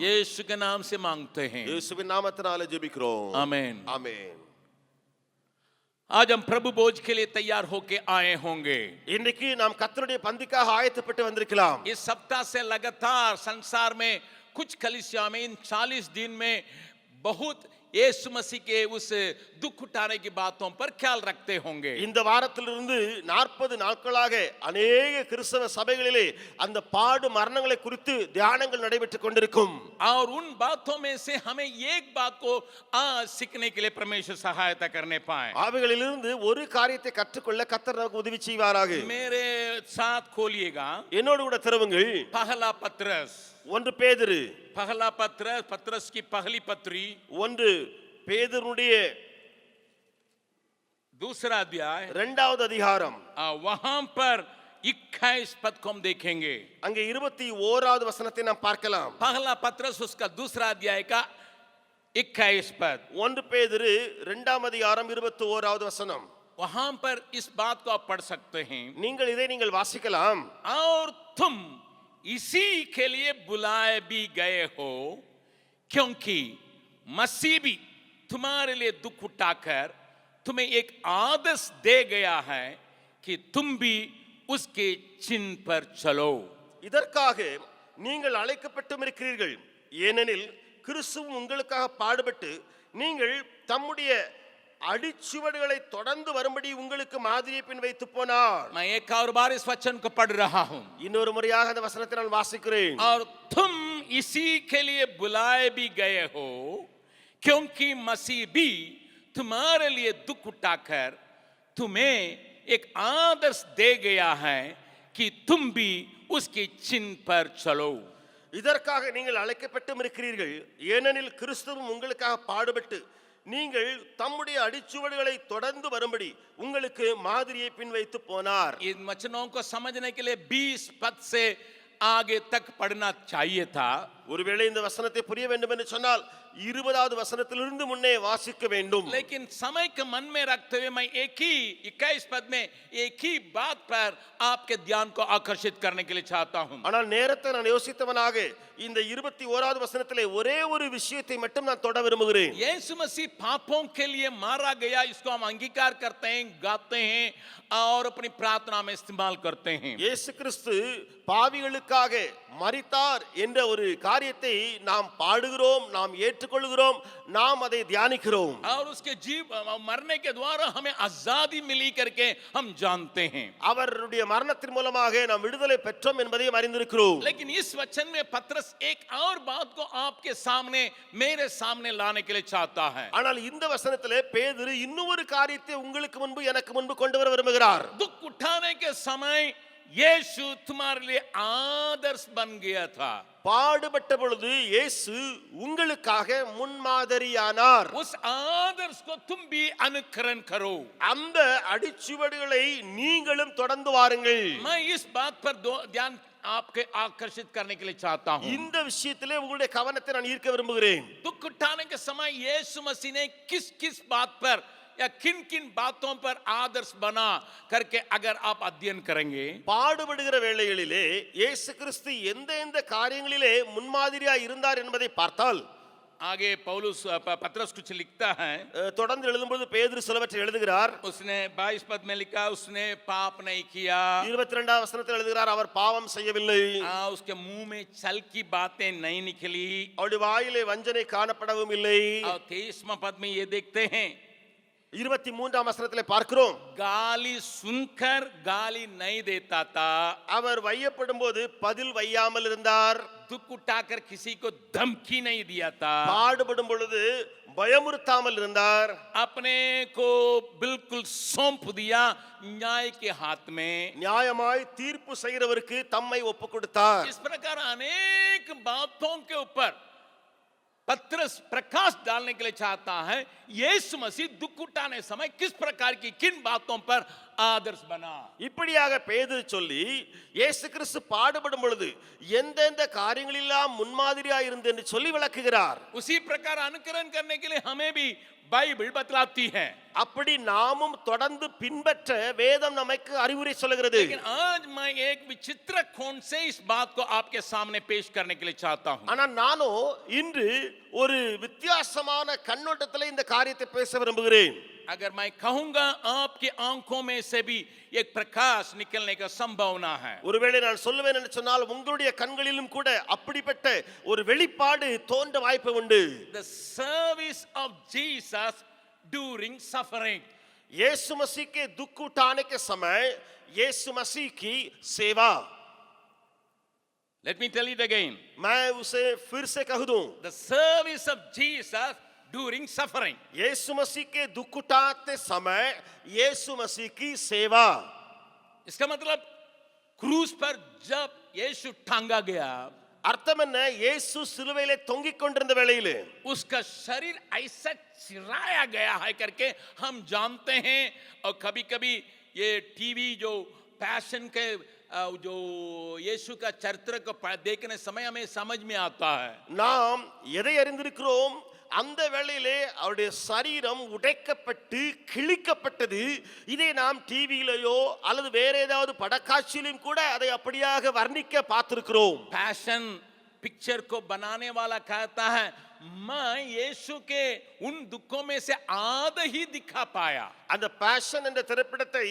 यीशु के नाम से मांगते हैं, இயேசுவின் நாமத்தினாலே ஜெபிக்கிறோம். आमीन। ஆமென். आज हम प्रभु भोज के लिए तैयार होके आए होंगे। இன்னைக்கு நாம் கர்த்தருடைய பந்திக்காக ஆயத்தப்பட்டு வந்திருக்கலாம். इस सप्ताह से लगातार संसार में कुछ कलीसिया में इन 40 दिन में बहुत यीशु मसीह के उस दुख उठाने की बातों पर ख्याल रखते होंगे। இந்த வாரத்திலிருந்து 40 நாட்களாக अनेक கிறிஸ்தவ சபைகளிலே அந்த பாடு மரணங்களை குறித்து தியானங்கள் நடைபெற்றுக் கொண்டிருக்கும். और उन बातों में से हमें एक बात को आज सीखने के लिए परमेश्वर सहायता करने पाए। அவைகளிலிருந்து ஒரு காரியத்தை கற்றுக்கொள்ள கர்த்தர் நமக்கு உதவி செய்வாராக. मेरे साथ खोलिएगा என்னோடு கூட திறவுங்கள். पहला पत्रस, 1 பேதுரு, पहला पत्रस, पत्रस की पहली पत्री, 1 பேதுருடைய दूसरा अध्याय, 2வது அதிகாரம். वहां पर 21 पद को हम देखेंगे। அங்கே 21வது வசனத்தை நாம் பார்க்கலாம். पहला पत्रस उसका दूसरा अध्याय का 21 पद, 1 பேதுரு 2ஆம் அதிகாரம் 21வது வசனம். वहां पर इस बात को आप पढ़ सकते हैं। நீங்கள் வாசிக்கலாம். और तुम इसी के लिए बुलाए भी गए हो, क्योंकि मसीह भी तुम्हारे लिए दुख उठाकर तुम्हें एक आदेश दे गया है कि तुम भी उसके चिन्ह पर चलो। இதற்காக நீங்கள் அழைக்கப்பட்டும் இருக்கிறீர்கள். ஏனெனில் கிறிஸ்து உங்களுக்காக பாடுபட்டு நீங்கள் தம்முடைய அடிச்சுவடுகளை தொடர்ந்து வரும்படி உங்களுக்கு மாதிரியை பின் வைத்து போனார். मैं एक और बार इस वचन को पढ़ रहा हूं। இன்னொரு முறையாக அந்த வசனத்தை நான் வாசிக்கிறேன். और तुम इसी के लिए बुलाए भी गए हो, क्योंकि मसीह भी तुम्हारे लिए दुख उठाकर तुम्हें एक आदर्श दे गया है कि तुम भी उसके चिन्ह पर चलो। இதற்காக நீங்கள் அழைக்கப்பட்டும் இருக்கிறீர்கள். ஏனெனில் கிறிஸ்துவும் உங்களுக்காக பாடுபட்டு நீங்கள் தம்முடைய அடிச்சுவடுகளை தொடர்ந்து வரும்படி உங்களுக்கு மாதிரியை பின் வைத்து போனார். इन वचनों को समझने के लिए 20 पद से आगे तक पढ़ना चाहिए था। ஒருவேளை இந்த வசனத்தை புரிய வேண்டும் என்று சொன்னால் 20வது வசனத்திலிருந்து முன்னே வாசிக்க வேண்டும். लेकिन समय के मन में रखते हुए मैं एक ही 21 पद में एक ही बात पर आपके ध्यान को आकर्षित करने के लिए चाहता हूं। ஆனால் நேரத்தை நான் யோசித்தவனாக இந்த 21வது வசனத்திலே ஒரே ஒரு விஷயத்தை மட்டும் நான் தொட விரும்புகிறேன். यीशु मसीह पापों के लिए मारा गया, इसको हम अंगीकार करते हैं, गाते हैं और अपनी प्रार्थना में इस्तेमाल करते हैं। இயேசு கிறிஸ்து பாவிகளுக்காக மரித்தார் என்ற ஒரு காரியத்தை நாம் பாடுகிறோம், நாம் ஏற்றுக்கொள்கிறோம், நாம் அதை தியானிக்கிறோம். और उसके जीव मरने के द्वारा हमें आजादी मिली करके हम जानते हैं। அவருடைய மரணத்தின் மூலமாக நாம் விடுதலை பெற்றோம் என்பதையும் அறிந்திருக்கிறோம். लेकिन इस वचन में पत्रस एक और बात को आपके सामने, मेरे सामने लाने के लिए चाहता है। ஆனால் இந்த வசனத்திலே பேதுரு இன்னொரு காரியத்தை உங்களுக்கு முன்பு எனக்கு முன்பு கொண்டு வர விரும்புகிறார். दुख उठाने के समय यीशु तुम्हारे लिए आदर्श बन गया था। பாடுபட்ட பொழுது இயேசு உங்களுக்காக முன்மாதிரியானார். उस आदर्श को तुम भी अनुकरण करो। அந்த அடிச்சுவடுகளை நீங்களும் தொடர்ந்து வாருங்கள். मैं इस बात पर ध्यान आपके आकर्षित करने के लिए चाहता हूं। இந்த விஷயத்திலே உங்களுடைய கவனத்தை நான் ஈர்க்க விரும்புகிறேன். दुख उठाने के समय यीशु मसीह ने किस किस बात पर या किन किन बातों पर आदर्श बना करके अगर आप अध्ययन करेंगे, பாடுபடுகிற வேளைகளிலே இயேசு கிறிஸ்து எந்த காரியங்களிலே முன்மாதிரியாய் இருந்தார் என்பதை பார்த்தால் आगे पौलुस पत्रस कुछ लिखता है। தொடர்ந்து எழுதும்போது பேதுரு சிலவற்றை எழுதுகிறார். उसने 22 पद में लिखा, उसने पाप नहीं किया। 22ஆம் வசனத்தில் எழுதுகிறார், அவர் பாவம் செய்யவில்லை. उसके मुंह में छल की बातें नहीं निकली, அவருடைய வாயிலே வஞ்சனை காணப்படவும் இல்லை. और 23वां पद में ये देखते हैं, 23ஆம் வசனத்திலே பார்க்கிறோம், गाली सुनकर गाली नहीं देता था, அவர் வையப்படும் போது பதில் வையாமல் இருந்தார். दुख उठाकर किसी को धमकी नहीं दिया था, பாடுபடும் பொழுது பயமுறுத்தாமல் இருந்தார். अपने को बिल्कुल सौंप दिया न्याय के हाथ में। நியாயமாய் தீர்ப்பு செய்கிறவருக்கு தம்மை ஒப்புக் கொடுத்தார். इस प्रकार अनेक बातों के ऊपर पत्रस प्रकाश डालने के लिए चाहता है। यीशु मसीह दुख उठाने समय किस प्रकार की किन बातों पर आदर्श बना। இப்படியாக பேதுரு சொல்லி இயேசு கிறிஸ்து பாடுபடும் பொழுது எந்தெந்த காரியங்களெல்லாம் முன்மாதிரியாய் இருந்து என்று சொல்லி விளக்குகிறார். उसी प्रकार अनुकरण करने के लिए हमें भी बाइबल बतलाती है। அப்படி நாமும் தொடர்ந்து பின்பற்ற வேதம் நமக்கு அறிவுரை சொல்கிறது. लेकिन आज मैं एक विचित्र कोण से इस बात को आपके सामने पेश करने के लिए चाहता हूं। ஆனா நானோ இன்று ஒரு வித்தியாசமான கண்ணோட்டத்தில் இந்த காரியத்தை பேச விரும்புகிறேன். अगर मैं कहूंगा आपकी आंखों में से भी एक प्रकाश निकलने का संभावना है। ஒருவேளை நான் சொல்லுவேன் என்று சொன்னால் உங்களுடைய கண்களிலும் கூட அப்படிப்பட்ட ஒரு வெளிப்பாடு தோன்ற வாய்ப்பு உண்டு. The service of Jesus during suffering. यीशु मसीह के दुख उठाने के समय यीशु मसीह की सेवा. Let me tell it again. मैं उसे फिर से कह दूं. The service of Jesus during suffering. यीशु मसीह के दुख उठाते समय यीशु मसीह की सेवा. इसका मतलब क्रूस पर जब यीशु टांगा गया, அர்த்தம் என்ன? இயேசு சிலுவையிலே தொங்கிக் கொண்டிருந்த வேளையிலே उसका शरीर ऐसा चिराया गया है करके हम जानते हैं। और कभी कभी ये टीवी जो पैशन के जो यीशु का चरित्र को देखने समय हमें समझ में आता है। நாம் எதை அறிந்திருக்கிறோம்? அந்த வேளையிலே அவருடைய சரீரம் உடைக்கப்பட்டு கிழிக்கப்பட்டது. இதை நாம் டிவியிலேயோ அல்லது வேற ஏதாவது படக்காட்சியிலும் கூட அதை அப்படியாக வர்ணிக்க பார்த்திருக்கிறோம். पैशन पिक्चर को बनाने वाला कहता है मैं यीशु के उन दुखों में से आधा ही दिखा पाया। அந்த பேஷன் என்ற திரைப்படத்தை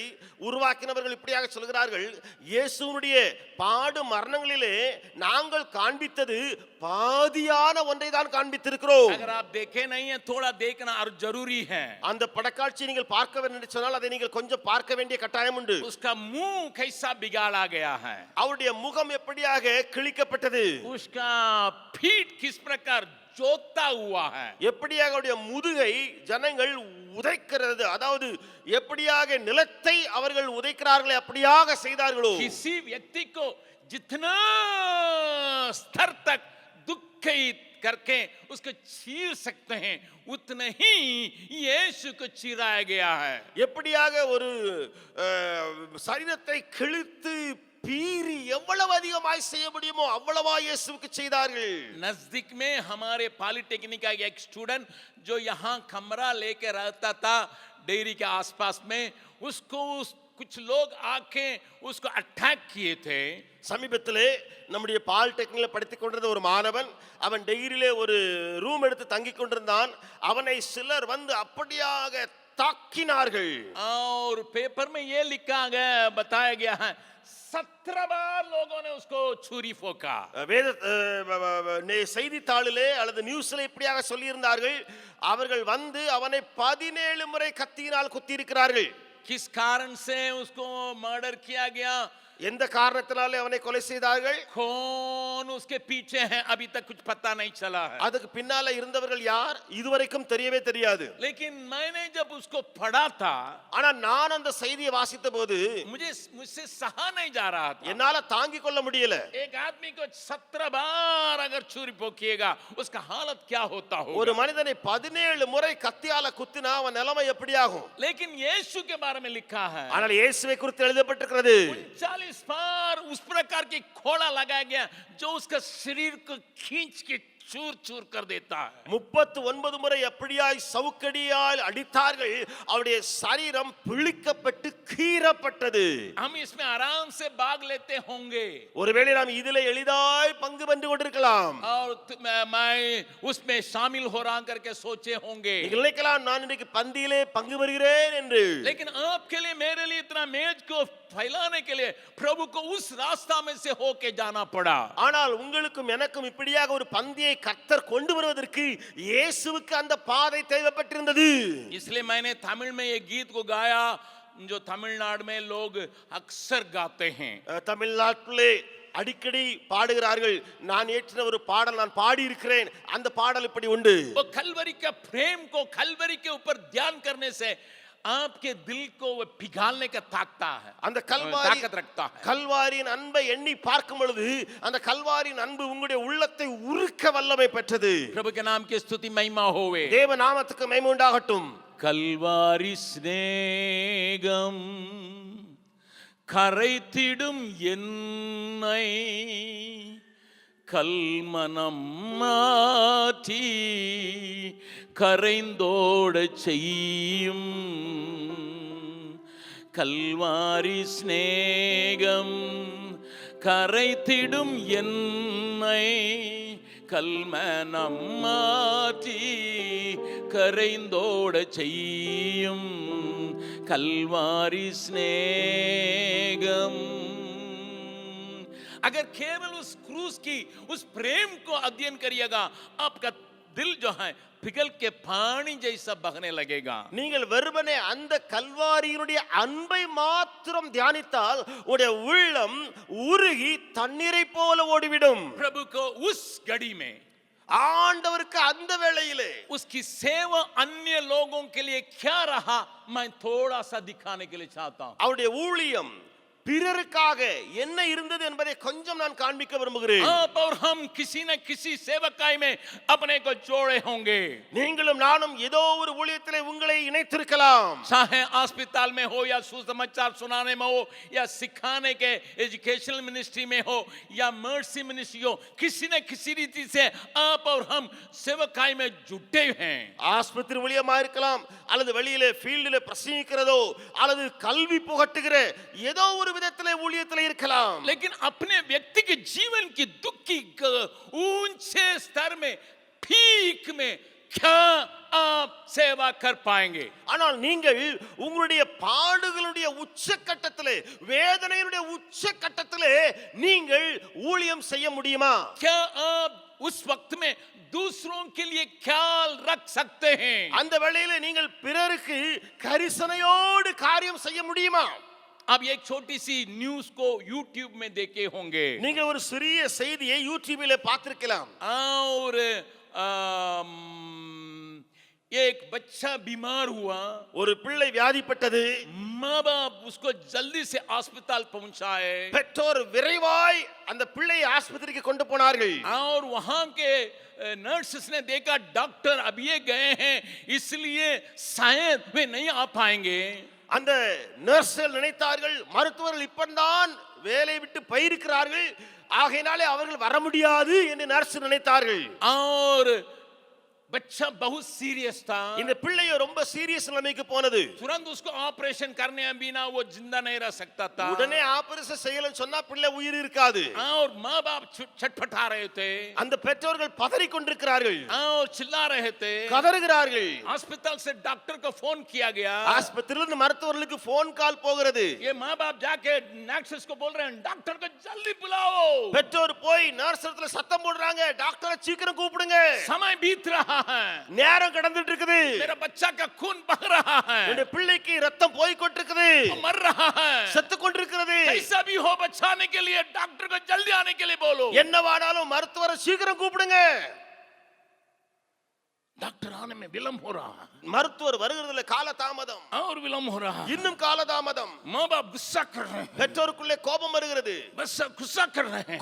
உருவாக்கினவர்கள் இப்படியாக சொல்கிறார்கள், இயேசுவுடைய பாடு மரணங்களிலே நாங்கள் காண்பித்தது பாதியான ஒன்றை தான் காண்பித்திருக்கிறோம். अगर आप देखे नहीं है थोड़ा देखना और जरूरी है। அந்த படக்காட்சி நீங்கள் பார்க்க வேண்டும் என்று சொன்னால் அதை நீங்கள் கொஞ்சம் பார்க்க வேண்டிய கட்டாயம் உண்டு. उसका मुंह कैसा बिगाड़ा गया है, அவருடைய முகம் எப்படியாக கிழிக்கப்பட்டது, उसका पीठ किस प्रकार जोता हुआ है, எப்படியாக அவருடைய முதுகை ஜனங்கள் உதைக்கிறது, அதாவது எப்படியாக நிலத்தை அவர்கள் உதைக்கிறார்களே அப்படியாக செய்தார்களோ. किसी व्यक्ति को जितना स्तर तक दुख करके उसको चीर सकते हैं उतने ही यीशु को चीराया गया है। எப்படியாக ஒரு சரீரத்தை கிழித்து பீறி எவ்வளவு அதிகமாய் செய்ய முடியுமோ அவ்வளவா இயேசுவுக்கு செய்தார்கள். नजदीक में हमारे पॉलिटेक्निक का एक स्टूडेंट जो यहाँ कमरा लेके रहता था डेयरी के आसपास में, उसको कुछ लोग आके उसको अटैक किए थे। சமீபத்திலே நம்முடைய பாலிடெக்னிக்ல படித்துக் கொண்டிருந்த ஒரு மாணவன், அவன் டெய்ரியிலே ஒரு ரூம் எடுத்து தங்கிக் கொண்டிருந்தான். அவனை சிலர் வந்து அப்படியாக தாக்கினார்கள். और पेपर में ये लिखा गया, बताया गया है 17 बार लोगों ने उसको छुरी फोका। வேத செய்தித்தாளிலே அல்லது நியூஸ்ல இப்படியாக சொல்லியிருந்தார்கள், அவர்கள் வந்து அவனை 17 முறை கத்தியினால் குத்தி இருக்கிறார்கள். किस कारण से उसको मर्डर किया गया, எந்த காரணத்தினாலே அவனை கொலை செய்தார்கள், कौन उसके पीछे है, अभी तक कुछ पता नहीं चला है। அதுக்கு பின்னால இருந்தவர்கள் யார் இதுவரைக்கும் தெரியவே தெரியாது. लेकिन मैंने जब उसको पढ़ा था, ஆனா நான் அந்த செய்தியை வாசித்த போது मुझसे सहा नहीं जा रहा था। என்னால தாங்கிக் கொள்ள முடியல. एक आदमी को 17 बार अगर छुरी पोकिएगा उसका हालत क्या होता होगा। ஒரு மனிதனை 17 முறை கத்தியால குத்தினா அவன் நிலைமை எப்படி ஆகும்? लेकिन यीशु के बारे में लिखा है, ஆனால் இயேசுவை குறித்து எழுதப்பட்டிருக்கிறது, 39 बार उस प्रकार की खोड़ा लगाया गया जो उसका शरीर को खींच के चूर चूर कर देता है। 39 முறை எப்படியாய் சவுக்கடியால் அடித்தார்கள், அவருடைய சரீரம் பிழிக்கப்பட்டு கீறப்பட்டது. हम इसमें आराम से भाग लेते होंगे ஒருவேளை நாம் இதிலே எளிதாய் பங்கு பெற்று கொண்டிருக்கலாம். और मैं उसमें शामिल हो रहा करके सोचे होंगे, நீங்கள் நினைக்கலாம் நான் இன்னைக்கு பந்தியிலே பங்கு பெறுகிறேன் என்று. लेकिन आपके लिए मेरे लिए इतना मेज को फैलाने के लिए प्रभु को उस रास्ता में से होके जाना पड़ा। ஆனால் உங்களுக்கும் எனக்கும் இப்படியாக ஒரு பந்தியை கர்த்தர் கொண்டு வருவதற்கு இயேசுவுக்கு அந்த பாதை தேவைப்பட்டிருந்தது. इसलिए मैंने तमिल में ये गीत को गाया जो तमिलनाडु में लोग अक्सर गाते हैं। தமிழ்நாட்டிலே அடிக்கடி பாடுகிறார்கள். நான் ஏற்றின ஒரு பாடல் நான் பாடி இருக்கிறேன். அந்த பாடல் இப்படி உண்டு, वो कलवरी का प्रेम को कलवरी के ऊपर ध्यान करने से आपके दिल को वो पिघालने का அந்த ताकत रखता है। கல்வாரியின் அன்பை எண்ணி பார்க்கும் பொழுது அந்த கல்வாரியின் அன்பு உங்களுடைய உள்ளத்தை உருக்க வல்லமை பெற்றது. प्रभु के नाम की स्तुति महिमा होवे, தேவ நாமத்துக்கு மகிமை உண்டாகட்டும். கல்வாரி ஸ்நேகம் கரைத்திடும் என்னை கல்மனம் மாற்றி கரைந்தோட செய்யும் கல்வாரி சிநேகம் கரைத்திடும் என்னை கல்மனம் மாற்றி கரைந்தோட செய்யும் कलवारी स्नेहम। अगर केवल उस क्रूस की उस प्रेम को अध्ययन करिएगा आपका दिल जो है पिघल के पानी जैसा बहने लगेगा। நீங்கள் வெறுமனே அந்த கல்வாரியினுடைய அன்பை மாத்திரம் தியானித்தால் உடைய உள்ளம் உருகி தண்ணீரை போல ஓடிவிடும்। प्रभु को उस घड़ी में ஆண்டவருக்கு அந்த வேளையிலே उसकी सेवा अन्य लोगों के लिए क्या रहा मैं थोड़ा सा दिखाने के लिए चाहता हूं। அவருடைய ஊழியம் பிறருக்காக என்ன இருந்தது என்பதை கொஞ்சம் நான் காண்பிக்க விரும்புகிறேன்। आप और हम किसी न किसी सेवकाई में अपने को जोड़े होंगे। நீங்களும் நானும் ஏதோ ஒரு ஊழியத்திலே உங்களை இணைத்திருக்கலாம்। चाहे अस्पताल में हो या सुसमाचार सुनाने में हो या सिखाने के एजुकेशनल मिनिस्ट्री में हो या मर्सी मिनिस्ट्री हो, किसी न किसी रीति से आप और हम सेवकाई में जुटे हैं। ஆஸ்பத்திரி ஊழியமா இருக்கலாம், அல்லது வெளியிலே ஃபீல்டிலே பிரசங்கிக்கிறதோ, அல்லது கல்வி புகட்டுகிற ஏதோ ஒரு விதத்திலே ஊழியத்திலே இருக்கலாம்। लेकिन अपने व्यक्ति के जीवन की दुख की ऊंचे स्तर में पीक में क्या आप सेवा कर पाएंगे? ஆனால் நீங்கள் உங்களுடைய பாடுகளுடைய உச்சக்கட்டத்திலே, வேதனையுடைய உச்சக்கட்டத்திலே நீங்கள் ஊழியம் செய்ய முடியுமா? क्या आप उस वक्त में दूसरों के लिए ख्याल रख सकते हैं? அந்த வேளையிலே நீங்கள் பிறருக்கு கரிசனையோடு காரியம் செய்ய முடியுமா? आप एक छोटी सी न्यूज को YouTube में देखे होंगे நீங்கள் ஒரு சிறிய செய்தியை யூடியூபிலே பார்த்திருக்கலாம்। और एक बच्चा बीमार हुआ, ஒரு பிள்ளை வியாதிப்பட்டது, माँ बाप उसको जल्दी से अस्पताल पहुंचाए பெற்றோர் விரைவாய் அந்த பிள்ளையை ஆஸ்பத்திரிக்கு கொண்டு போனார்கள்। और वहां के नर्सेस ने देखा डॉक्टर अब ये गए हैं इसलिए शायद वे नहीं आ पाएंगे। அந்த நர்ஸ்கள் நினைத்தார்கள் மருத்துவர்கள் இப்பதான் வேலை விட்டு போயிருக்கிறார்கள், ஆகையினாலே அவர்கள் வர முடியாது என்று நர்ஸ் நினைத்தார்கள்। और बच्चा बहुत सीरियस था, இந்த பிள்ளையோ ரொம்ப சீரியஸ் நிலைமைக்கு போனது। तुरंत उसको ऑपरेशन करने बिना वो जिंदा नहीं रह सकता था। உடனே ஆபரேஷன் செய்யலன்னு சொன்னா பிள்ளை உயிர் இருக்காது। और माँ बाप छटपटा रहे थे, அந்த பெற்றோர்கள் பதறிக் கொண்டிருக்கிறார்கள், और चिल्ला रहे थे, கதறுகிறார்கள்। अस्पताल से डॉक्टर को फोन किया गया, ஆஸ்பத்திரியிலிருந்து மருத்துவர்களுக்கு போன் கால் போகிறது। ये माँ बाप जाके नर्सेस को बोल रहे हैं डॉक्टर को जल्दी बुलाओ। பெற்றோர் போய் நர்ஸ் இடத்துல சத்தம் போடுறாங்க, டாக்டரை சீக்கிரம் கூப்பிடுங்க, समय बीत रहा है, நேரம் கடந்துட்டு இருக்குது, मेरा बच्चा का खून बह रहा है, என்னுடைய பிள்ளைக்கு ரத்தம் போய் கொண்டிருக்குது, मर रहा है, செத்து கொண்டிருக்கிறது, कैसा भी हो बचाने के लिए डॉक्टर को जल्दी आने के लिए बोलो। என்னவானாலும் மருத்துவரை சீக்கிரம் கூப்பிடுங்க। डॉक्टर आने में विलंब हो रहा है, மருத்துவர் வருகிறதுல கால தாமதம், और विलंब हो रहा है, இன்னும் கால தாமதம்। माँ बाप गुस्सा कर रहे हैं, பெற்றோருக்குள்ளே கோபம் வருகிறது, बस गुस्सा कर रहे हैं।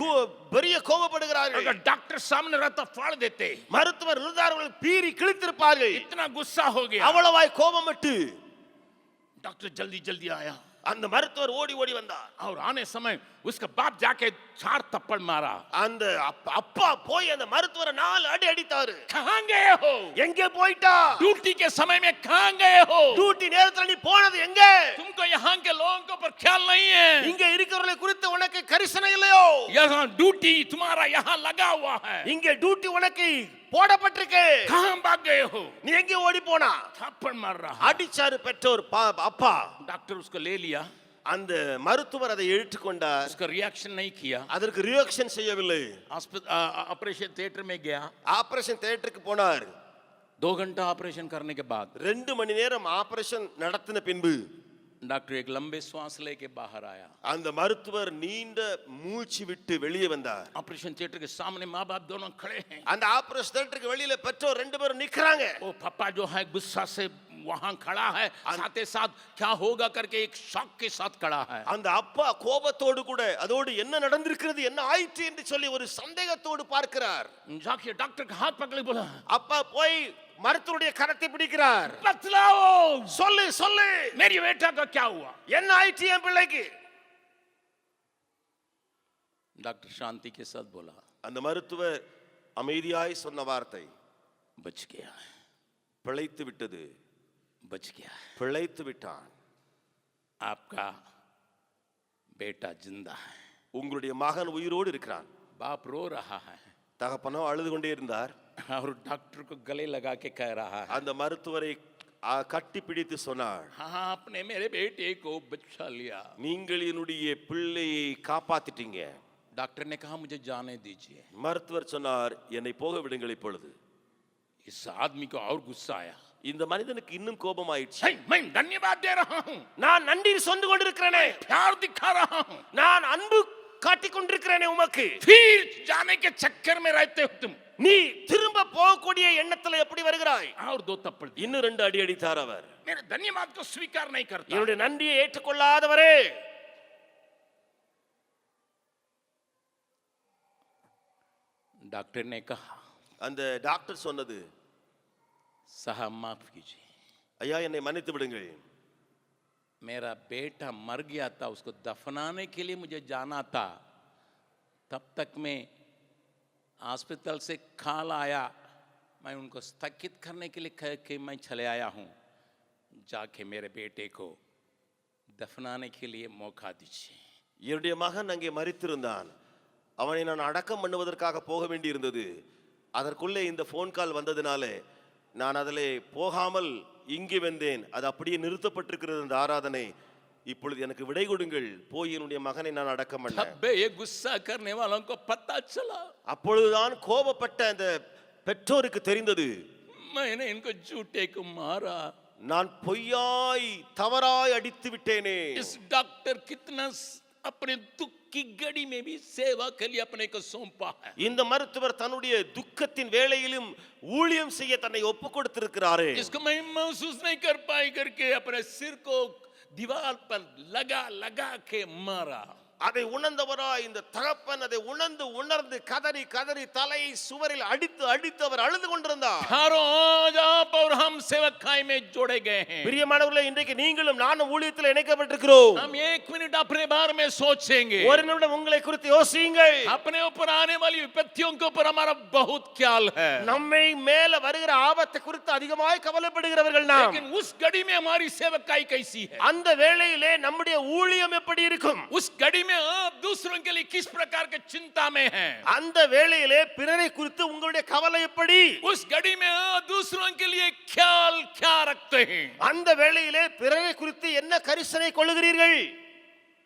பெரிய கோபப்படுகிறார்கள்। अगर डॉक्टर सामने रहता फाड़ देते, மருத்துவர் இருந்தார்கள் பீறி கிழித்திருப்பார்கள்। इतना गुस्सा हो गया। அவ்வளவாய் கோபமிட்டு डॉक्टर जल्दी जल्दी आया அந்த மருத்துவர் ஓடி ஓடி வந்தார்। और आने समय उसका बाप जाके 4 थप्पड़ मारा। அந்த அப்பா போய் அந்த மருத்துவரை 4 அடி அடித்தாரு। कहां गए हो? எங்கே போய்ட்டா? ड्यूटी के समय में कहां गए हो? டியூட்டி நேரத்துல நீ போனது எங்க? तुमको यहाँ के लोगों के ऊपर ख्याल नहीं है, இங்க இருக்கிறவர்களை குறித்து உனக்கு கரிசனை இல்லையோ? यहाँ ड्यूटी तुम्हारा यहाँ लगा हुआ है, இங்க டியூட்டி உனக்கு போடப்பட்டிருக்கு, कहां भाग गए हो? நீ எங்கே ஓடி போனா? थप्पड़ मार रहा। அடிச்சாரு பெற்றோர் அப்பா। डॉक्टर उसको ले लिया, அந்த மருத்துவர் அதை எடுத்துக்கொண்டார், उसका रिएक्शन नहीं किया, அதற்கு ரியாக்ஷன் செய்யவில்லை। ऑपरेशन थिएटर में गया, ஆபரேஷன் தியேட்டருக்கு போனார்। 2 घंटा ऑपरेशन करने के बाद 2 மணி நேரம் ஆபரேஷன் நடத்தின பின்பு डॉक्टर एक लंबे श्वास लेके बाहर आया। அந்த மருத்துவர் நீண்ட மூச்சு விட்டு வெளியே வந்தார்। ऑपरेशन थिएटर के सामने माँ बाप दोनों खड़े हैं, அந்த ஆபரேஷன் தியேட்டருக்கு வெளியில பெற்றோர் 2 பேரும் நிக்கறாங்க। वो पापा जो है गुस्सा से वहां खड़ा है, साथ ही साथ क्या होगा करके एक शॉक के साथ खड़ा है। அந்த அப்பா கோபத்தோடு கூட அதோடு என்ன நடந்திருக்கிறது, என்ன ஆயிற்று என்று சொல்லி ஒரு சந்தேகத்தோடு பார்க்கிறார்। जाके डॉक्टर का हाथ पकड़ बोला, அப்பா போய் மருத்துவருடைய கரத்தை பிடிக்கிறார்। बतलाओ சொல்லு சொல்லு, मेरी बेटा का क्या हुआ? என்ன ஆயிற்று என் பிள்ளைக்கு? डॉक्टर शांति के साथ बोला, அந்த மருத்துவர் அமைதியாய் சொன்ன வார்த்தை, बच गया, பிழைத்து விட்டது, बच गया, பிழைத்து விட்டான். आपका बेटा जिंदा है. உங்களுடைய மகன் உயிரோடு இருக்கிறான். बाप रो रहा है தகப்பனோ அழுது கொண்டே இருந்தார். और डॉक्टर को गले लगा के कह रहा है, அந்த மருத்துவரை கட்டி பிடித்து சொன்னார், हाँ आपने मेरे बेटे को बचा लिया. நீங்கள் என்னுடைய பிள்ளையை காப்பாத்திட்டீங்க. डॉक्टर ने कहा मुझे जाने दीजिए. மருத்துவர் சொன்னார், என்னை போக விடுங்கள் இப்பொழுது. इस आदमी को और गुस्सा आया. இந்த மனிதனுக்கு இன்னும் கோபமாயிடுச்சு. मैं धन्यवाद दे रहा हूं, நான் நன்றி சொந்து கொண்டிருக்கிறேனே, प्यार दिखा रहा हूं, நான் அன்பு காட்டிக் கொண்டிருக்கிறேனே உமக்கு. फिर जाने के चक्कर में रहते हो तुम. நீ திரும்ப போகக்கூடிய எண்ணத்துல எப்படி வருகிறாய்? और दो थप्पड़ दिए. இன்னும் 2 அடி அடித்தார் அவர். मेरे धन्यवाद को स्वीकार नहीं करता. என்னுடைய நன்றியை ஏற்றுக்கொள்ளாதவரே. डॉक्टर ने कहा, அந்த டாக்டர் சொன்னது, साहब माफ कीजिए, ஐயா என்னை மன்னித்து விடுங்கள். मेरा बेटा मर गया था, उसको दफनाने के लिए मुझे जाना था. तब तक मैं अस्पताल से कॉल आया, मैं उनको स्थगित करने के लिए कह के मैं चले आया हूं. जाके मेरे बेटे को दफनाने के लिए मौका दीजिए. என்னுடைய மகன் அங்கே மரித்திருந்தான். அவனை நான் அடக்கம் பண்ணுவதற்காக போக வேண்டி இருந்தது. அதற்குள்ளே இந்த ஃபோன் கால் வந்ததினால நான் அதிலே போகாமல் இங்கே வந்தேன். அது அப்படியே நிறுத்தப்பட்டிருக்கிறது அந்த ஆராதனை. இப்பொழுது எனக்கு விடை கொடுங்கள், போய் என்னுடைய மகனை நான் அடக்கம் பண்ண. अबे ये गुस्सा करने वालों को पता चला, அப்பொழுதுதான் கோபப்பட்ட அந்த பெற்றோருக்கு தெரிந்தது, मैंने इनको झूठे को मारा. நான் பொய்யாய் தவறாய் அடித்து விட்டேனே. इस डॉक्टर कितना अपने दुख की घड़ी में भी सेवा के लिए अपने को सौंपा है. இந்த மருத்துவர் தன்னுடைய துக்கத்தின் வேளையிலும் ஊழியம் செய்ய தன்னை ஒப்பு கொடுத்திருக்கிறாரே. इसको मैं महसूस नहीं कर पाई करके अपने सिर को दीवार पर लगा लगा के मारा. அதை உணர்ந்தவராய் இந்த தகப்பன் அதை உணர்ந்து கதறி கதறி தலையை சுவரில் அடித்து அடித்து அவர் அழுது கொண்டிருந்தார். चारों आज आप और हम सेवकाई में जोड़े गए हैं. பிரியமானவர்களே, இன்றைக்கு நீங்களும் நானும் ஊழியத்தில் இணைக்கப்பட்டிருக்கிறோம். हम 1 मिनट अपने बारे में सोचेंगे. ஒரு நிமிடம் உங்களை குறித்து யோசியுங்கள். अपने ऊपर आने वाली विपत्तियों के ऊपर हमारा बहुत ख्याल है. நம்மை மேல வருகிற ஆபத்தை குறித்து அதிகமாய் கவலைப்படுகிறவர்கள் நாம். लेकिन उस घड़ी में हमारी सेवकाई कैसी है? அந்த வேளையிலே நம்முடைய ஊழியம் எப்படி இருக்கும்? उस घड़ी में आप दूसरों के लिए किस प्रकार के चिंता में हैं? அந்த வேளையிலே பிறரை குறித்து உங்களுடைய கவலை எப்படி? उस घड़ी में आप दूसरों के लिए ख्याल क्या रखते हैं? அந்த வேளையிலே பிறரை குறித்து என்ன கரிசனை கொள்ளுகிறீர்கள்?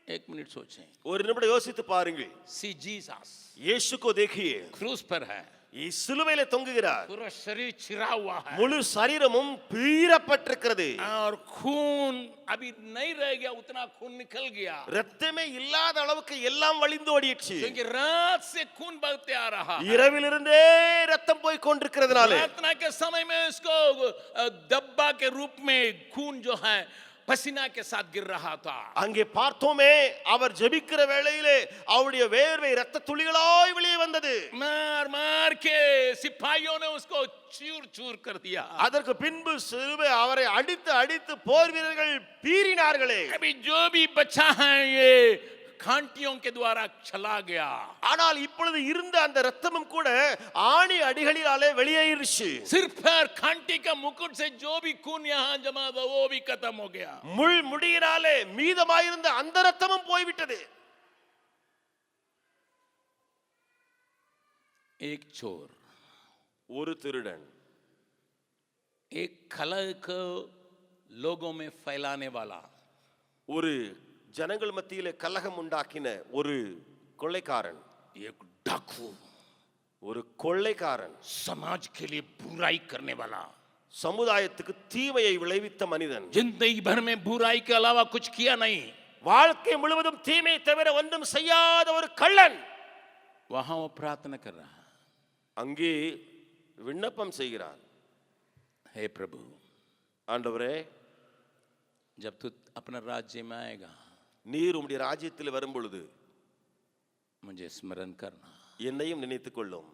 1 मिनट सोचें. ஒரு நிமிடம் யோசித்து பாருங்கள். सी जीसस இயேசு को देखिए, क्रूस पर है, சிலுவையிலே தொங்குகிறார். पूरा शरीर चिरा हुआ है முழு சரீரமும் பீறப்பட்டிருக்கிறது. और खून अभी नहीं रह गया, उतना खून निकल गया ரத்தமே இல்லாத அளவுக்கு எல்லாம் வழிந்து ஓடிடுச்சு. क्योंकि रात से खून बहते आ रहा है. இரவிலிருந்தே ரத்தம் போய் கொண்டிருக்கிறதுனால प्रार्थना के समय में इसको दब्बा के रूप में खून जो है पसीना के साथ गिर रहा था. அங்கே பார்த்தோமே, அவர் ஜெபிக்கிற வேளையிலே அவருடைய வேர்வை இரத்த துளிகளாய் வெளியே வந்தது. मार मार के सिपाहियों ने उसको चूर चूर कर दिया. அதற்கு பின்பு சிலுவை அவரை அடித்து அடித்து போர் வீரர்கள் பீறினார்களே. अभी जो भी बचा है ये कांटियों के द्वारा चला गया. ஆனால் இப்பொழுது இருந்த அந்த இரத்தமும் கூட ஆணி அடிகளினாலே வெளியேறிச்சு. सिर पर कांटी का मुकुट से जो भी खून यहाँ जमा था वो भी खत्म हो गया. முள் முடியினாலே மீதமாயிருந்த அந்த இரத்தமும் போய்விட்டது. एक चोर, ஒரு திருடன், एक कलह को लोगों में फैलाने वाला, ஒரு ஜனங்கள் மத்தியிலே கலகம் உண்டாக்கின ஒரு கொள்ளைக்காரன், एक डाकू, ஒரு கொள்ளைக்காரன், समाज के लिए बुराई करने वाला, சமுதாயத்துக்கு தீமையை விளைவித்த மனிதன், जिंदगी भर में बुराई के अलावा कुछ किया नहीं, வாழ்க்கை முழுவதும் தீமை தவிர ஒன்றும் செய்யாத ஒரு கள்ளன். वहां वो प्रार्थना कर रहा है, அங்கே விண்ணப்பம் செய்கிறான். हे प्रभु, ஆண்டவரே, जब तू अपना राज्य में आएगा நீர் உம்முடைய ராஜ்யத்தில் வரும் பொழுது मुझे स्मरण करना. என்னையும் நினைத்துக் கொள்ளும்.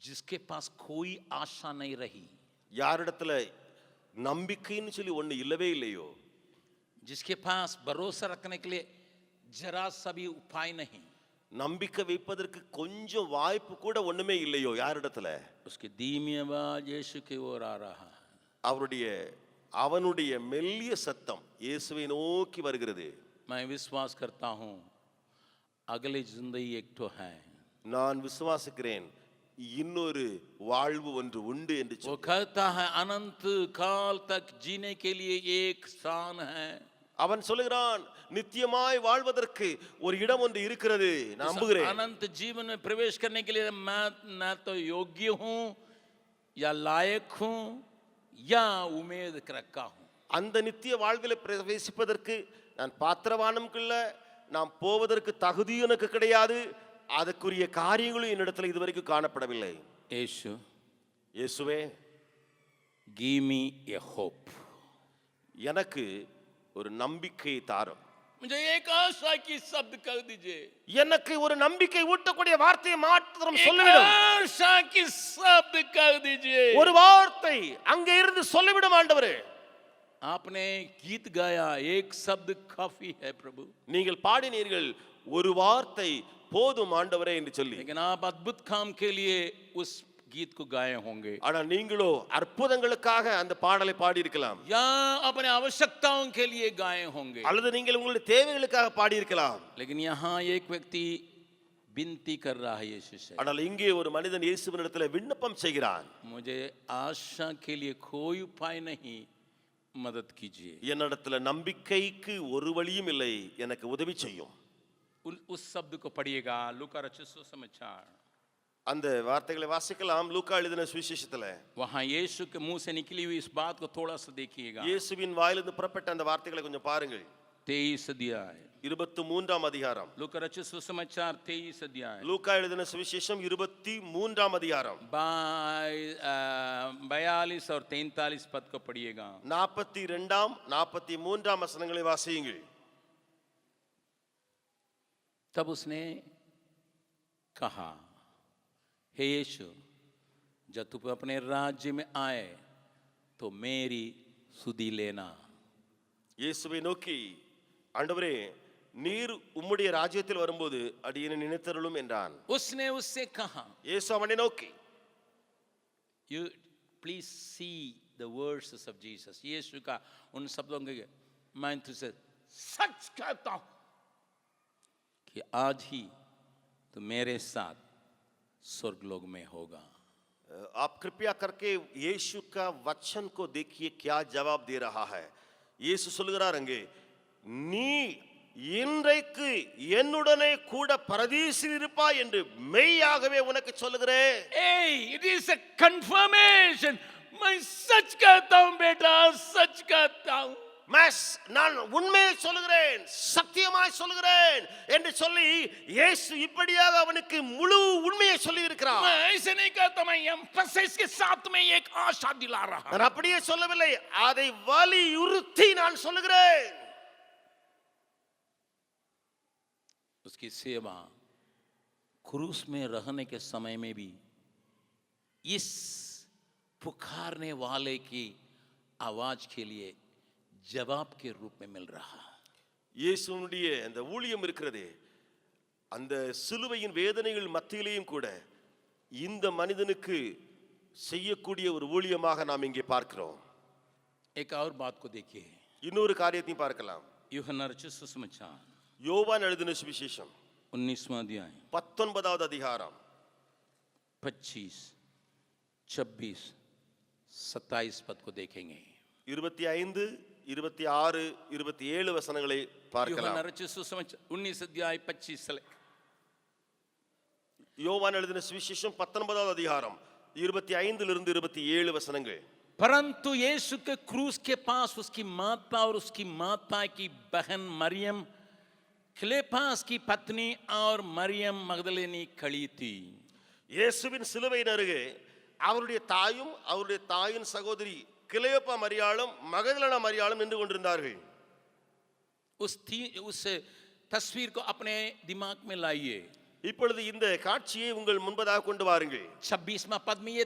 जिसके पास कोई आशा नहीं रही, யாரிடத்துல நம்பிக்கைன்னு சொல்லி ஒண்ணு இல்லவே இல்லையோ, जिसके पास भरोसा रखने के लिए जरा सा भी उपाय नहीं। நம்பிக்கை வைப்பதற்கு கொஞ்சம் வாய்ப்பு கூட ஒண்ணுமே இல்லையோ யாரிடத்துல? उसकी धीमी आवाज यीशु की ओर आ रहा है। அவனுடைய மெல்லிய சத்தம் இயேசுவை நோக்கி வருகிறது. मैं विश्वास करता हूँ अगली जिंदगी एक तो है। நான் விசுவாசிக்கிறேன் இன்னொரு வாழ்வு ஒன்று உண்டு என்று वो कहता है अनंत काल तक जीने के लिए एक स्थान है। அவன் சொல்லுகிறான் நித்தியமாய் வாழ்வதற்கு ஒரு இடம் ஒன்று இருக்கிறது நான் நம்புகிறேன். अनंत जीवन में प्रवेश करने के लिए मैं ना तो योग्य हूँ या लायक हूँ या उम्मीद रखा हूँ। அந்த நித்திய வாழ்வில் பிரவேசிப்பதற்கு நான் பாத்திரவானும் இல்லை, நான் போவதற்கு தகுதி எனக்கு கிடையாது, அதற்குரிய காரியங்களும் என்னிடத்தில் இதுவரைக்கும் காணப்படவில்லை. இயேசுவே give me a hope, எனக்கு ஒரு நம்பிக்கை தாரும். मुझे एक आशा की शब्द कर दीजिए, எனக்கு ஒரு நம்பிக்கை ஊட்டக்கூடிய வார்த்தையை மாத்திரம் சொல்லிவிடும். आशा की शब्द कर दीजिए, ஒரு வார்த்தை அங்கே இருந்து சொல்லிவிடும் ஆண்டவரே. आपने गीत गाया एक शब्द काफी है प्रभु, நீங்கள் பாடினீர்கள் ஒரு வார்த்தை போதும் ஆண்டவரே என்று சொல்லி. लेकिन आप अद्भुत काम के लिए उस गीत को गाए होंगे, ஆனால் நீங்களோ அற்புதங்களுக்காக அந்த பாடலை பாடி இருக்கலாம், या अपने आवश्यकताओं के लिए गाए होंगे, அல்லது நீங்கள் உங்களுடைய தேவைகளுக்காக பாடி இருக்கலாம். लेकिन यहाँ एक व्यक्ति विनती कर रहा है यीशु से, ஆனால் இங்கே ஒரு மனிதன் இயேசுவினிடத்தில் விண்ணப்பம் செய்கிறான். मुझे आशा के लिए कोई उपाय नहीं, मदद कीजिए। என்னிடத்தில் நம்பிக்கைக்கு ஒரு வழியும் இல்லை, எனக்கு உதவி செய்யும். उस शब्द को पढ़िएगा लूका रचित सुसमाचार, அந்த வார்த்தைகளை வாசிக்கலாம் லூக்கா எழுதின சுவிசேஷத்துல. वहां यीशु के मुंह से निकली हुई इस बात को थोड़ा सा देखिएगा। இயேசுவின் வாயிலிருந்து புறப்பட்ட அந்த வார்த்தைகளை கொஞ்சம் பாருங்கள். 23 अध्याय, 23ஆம் அதிகாரம். लूका रचित सुसमाचार 23 अध्याय, லூக்கா எழுதின சுவிசேஷம் 23ஆம் அதிகாரம் 42 और 43 पद को पढ़िएगा। 42ஆம் 43ஆம் வசனங்களை வாசியுங்கள். तब उसने कहा, हे यीशु, जब तू अपने राज्य में आए तो मेरी सुधि लेना। இயேசுவை நோக்கி, ஆண்டவரே நீர் உம்முடைய ராஜ்யத்தில் வரும்போது அடியேனை நினைத்தருளும் என்றான். उसने उससे कहा, இயேசு அவனை நோக்கி, you please see the verses of Jesus, यीशु का उन शब्दों के मैं तुझसे सच कहता हूं कि आज ही तो मेरे साथ स्वर्गलोक में होगा। आप कृपया करके यीशु का वचन को देखिए क्या जवाब दे रहा है. இயேசு சொல்கிறார் அங்கே, நீ இன்றைக்கு என்னுடனே கூட பரதீசில் இருப்பாய் என்று மெய்யாகவே உனக்கு சொல்லுகிறேன். Hey, it is a confirmation. मैं सच कहता हूं बेटा, सच कहता हूं, நான் உண்மையை சொல்லுகிறேன், சத்தியமாய் சொல்லுகிறேன் என்று சொல்லி இயேசு இப்படியாக அவனுக்கு முழு உண்மையை சொல்லி இருக்கிறார். मैं ऐसे नहीं कहता, मैं एम्फसिस के साथ में एक आशा दिला रहा हूं। நான் அப்படியே சொல்லவில்லை, அதை வலியுறுத்தி நான் சொல்லுகிறேன். उसकी सेवा क्रूस में रहने के समय में भी इस पुकारने वाले की आवाज के लिए जवाब के रूप में मिल रहा। இயேசுவுடைய அந்த ஊழியம் இருக்கிறதே, அந்த சிலுவையின் வேதனைகள் மத்தியிலேயும் கூட இந்த மனிதனுக்கு செய்யக்கூடிய ஒரு ஊழியமாக நாம் இங்கே பார்க்கிறோம். एक और बात को देखिए, இன்னொரு காரியத்தையும் பார்க்கலாம். यूहन्ना रचित सुसमाचार யோவான் எழுதின சுவிசேஷம் 19वां अध्याय 19வது அதிகாரம் 25, 26, 27 पद को देखेंगे। 25, 26, 27 வசனங்களை பார்க்கலாம். यूहन्ना रचित सुसमाचार 19 अध्याय 25 से யோவான் எழுதின சுவிசேஷம் 19வது அதிகாரம் 25 27 வசனங்கள். परंतु यीशु के क्रूस के पास उसकी माता और उसकी माता की बहन मरियम, क्लेपास की पत्नी और मरियम मगदलेनी खड़ी थी. இயேசுவின் சிலுவையின் அருகே அவருடைய தாயும் அவருடைய தாயின் சகோதரி கிலயோப்பா மரியாளும் மகதலேனா மரியாளும் நின்று கொண்டிருந்தார்கள். उस तस्वीर को अपने दिमाग में लाइए. இப்பொழுது இந்த காட்சியை உங்கள் முன்பதாக கொண்டு வாருங்கள். 26वां पद में ये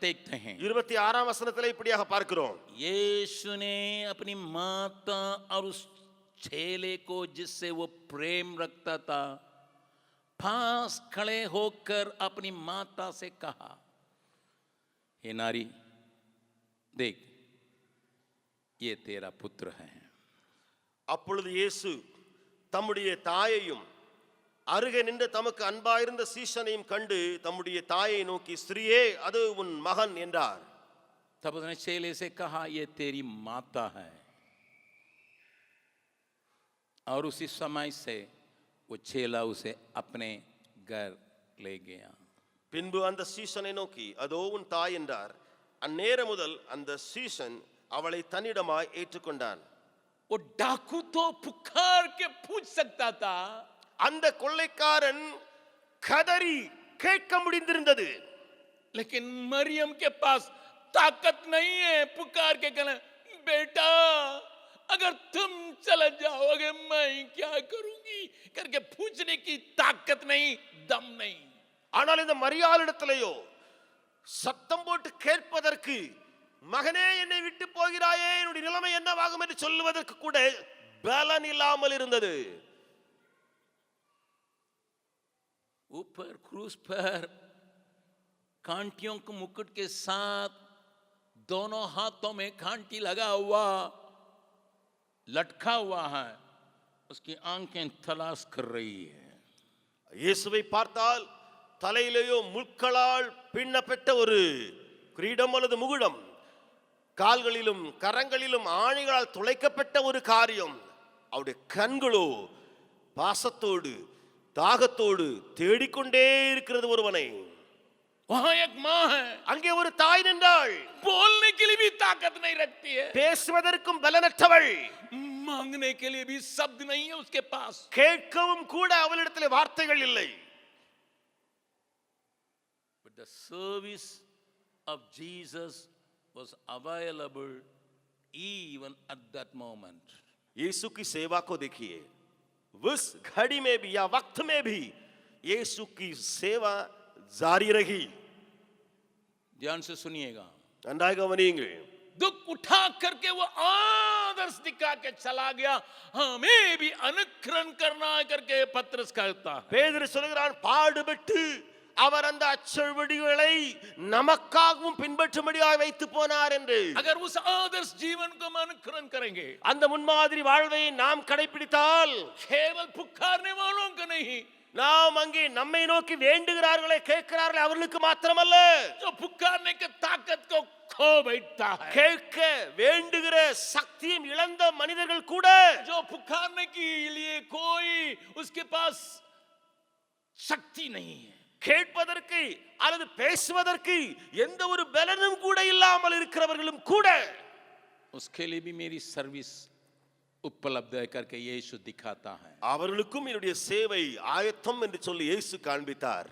देखते हैं. 26ஆம் வசனத்திலே இப்படியாக பார்க்கிறோம். यीशु ने अपनी माता और उस चेले को जिससे वो प्रेम रखता था पास खड़े होकर अपनी माता से कहा, हे नारी देख ये तेरा पुत्र है. அப்பொழுது இயேசு தம்முடைய தாயையும் அருகே நின்று தமக்கு அன்பாயிருந்த சீஷனையும் கண்டு தம்முடைய தாயை நோக்கி, ஸ்திரியே அது உன் மகன் என்றார். तब उसने चेले से कहा ये तेरी माता है. और उसी समय से वो चेला उसे अपने घर ले गया. பின்பு அந்த சீஷனை நோக்கி அதோ உன் தாய் என்றார். அந்நேரம் முதல் அந்த சீஷன் அவளை தன்னிடமாய் ஏற்றுக்கொண்டான். वो डाकू तो पुकार के पूछ सकता था, அந்த கொள்ளைக்காரன் கதறி கேட்க முடிந்திருந்தது. लेकिन मरियम के पास ताकत नहीं है पुकार के कहना, बेटा अगर तुम चले जाओगे मैं क्या करूंगी करके पूछने की ताकत नहीं, दम नहीं. ஆனால் இந்த மரியாளிடத்திலேயோ சத்தம் போட்டு கேட்பதற்கு, மகனே என்னை விட்டு போகிறாயே என்னுடைய நிலைமை என்னவாகும் என்று சொல்லுவதற்கு கூட பலன் இல்லாமல் இருந்தது. ऊपर क्रूस पर कांटियों के मुकुट के साथ दोनों हाथों में कांटी लगा हुआ लटका हुआ है, उसकी आंखें तलाश कर रही है. இயேசுவை பார்த்தால் தலையிலேயோ முட்களால் பின்னப்பட்ட ஒரு கிரீடம் அல்லது முகுடம், கால்களிலும் கரங்களிலும் ஆணிகளால் துளைக்கப்பட்ட ஒரு காரியம். அவருடைய கண்களோ பாசத்தோடு தாகத்தோடு தேடிக்கொண்டே இருக்கிறது ஒருவனை. वहां एक मां है, அங்கே ஒரு தாய் நின்றாள். बोलने के लिए भी ताकत नहीं रखती है, பேசுவதற்கும் பலனற்றவள், मांगने के लिए भी शब्द नहीं है उसके पास, கேட்கவும் கூட அவளிடத்தில் வார்த்தைகள் இல்லை. but the service of Jesus was available even at that moment. यीशु की सेवा को देखिए, उस घड़ी में भी या वक्त में भी यीशु की सेवा जारी रही. ध्यान से सुनिएगा. நன்றாக கவனியுங்கள். दुख उठा करके वो आदर्श दिखा के चला गया, हमें भी अनुकरण करना है करके पत्रस कहता है. பேதுரு சொல்கிறான், பாடுபட்டு அவர் அந்த அச்சொல்வடிகளை நமக்காகவும் பின்பற்றும்படியாக வைத்து போனார் என்று. अगर उस आदर्श जीवन को हम अनुकरण करेंगे, அந்த முன்மாதிரி வாழ்வை நாம் கடைபிடித்தால், केवल पुकारने वालों को नहीं, நாம் அங்கே நம்மை நோக்கி வேண்டுகிறார்களே கேட்கிறார்களே அவர்களுக்கு மாத்திரமல்ல, जो पुकारने के ताकत को खो बैठता है, கேட்க வேண்டுகிற சக்தியும் இழந்த மனிதர்கள் கூட, जो पुकारने के लिए कोई उसके पास शक्ति नहीं है, கேட்பதற்கு அல்லது பேசுவதற்கு எந்த ஒரு பலனும் கூட இல்லாமல் இருக்கிறவர்களும் கூட, उसके लिए भी मेरी सर्विस उपलब्ध है करके यीशु दिखाता है. அவர்களுக்கும் என்னுடைய சேவை ஆயத்தம் என்று சொல்லி இயேசு காண்பித்தார்.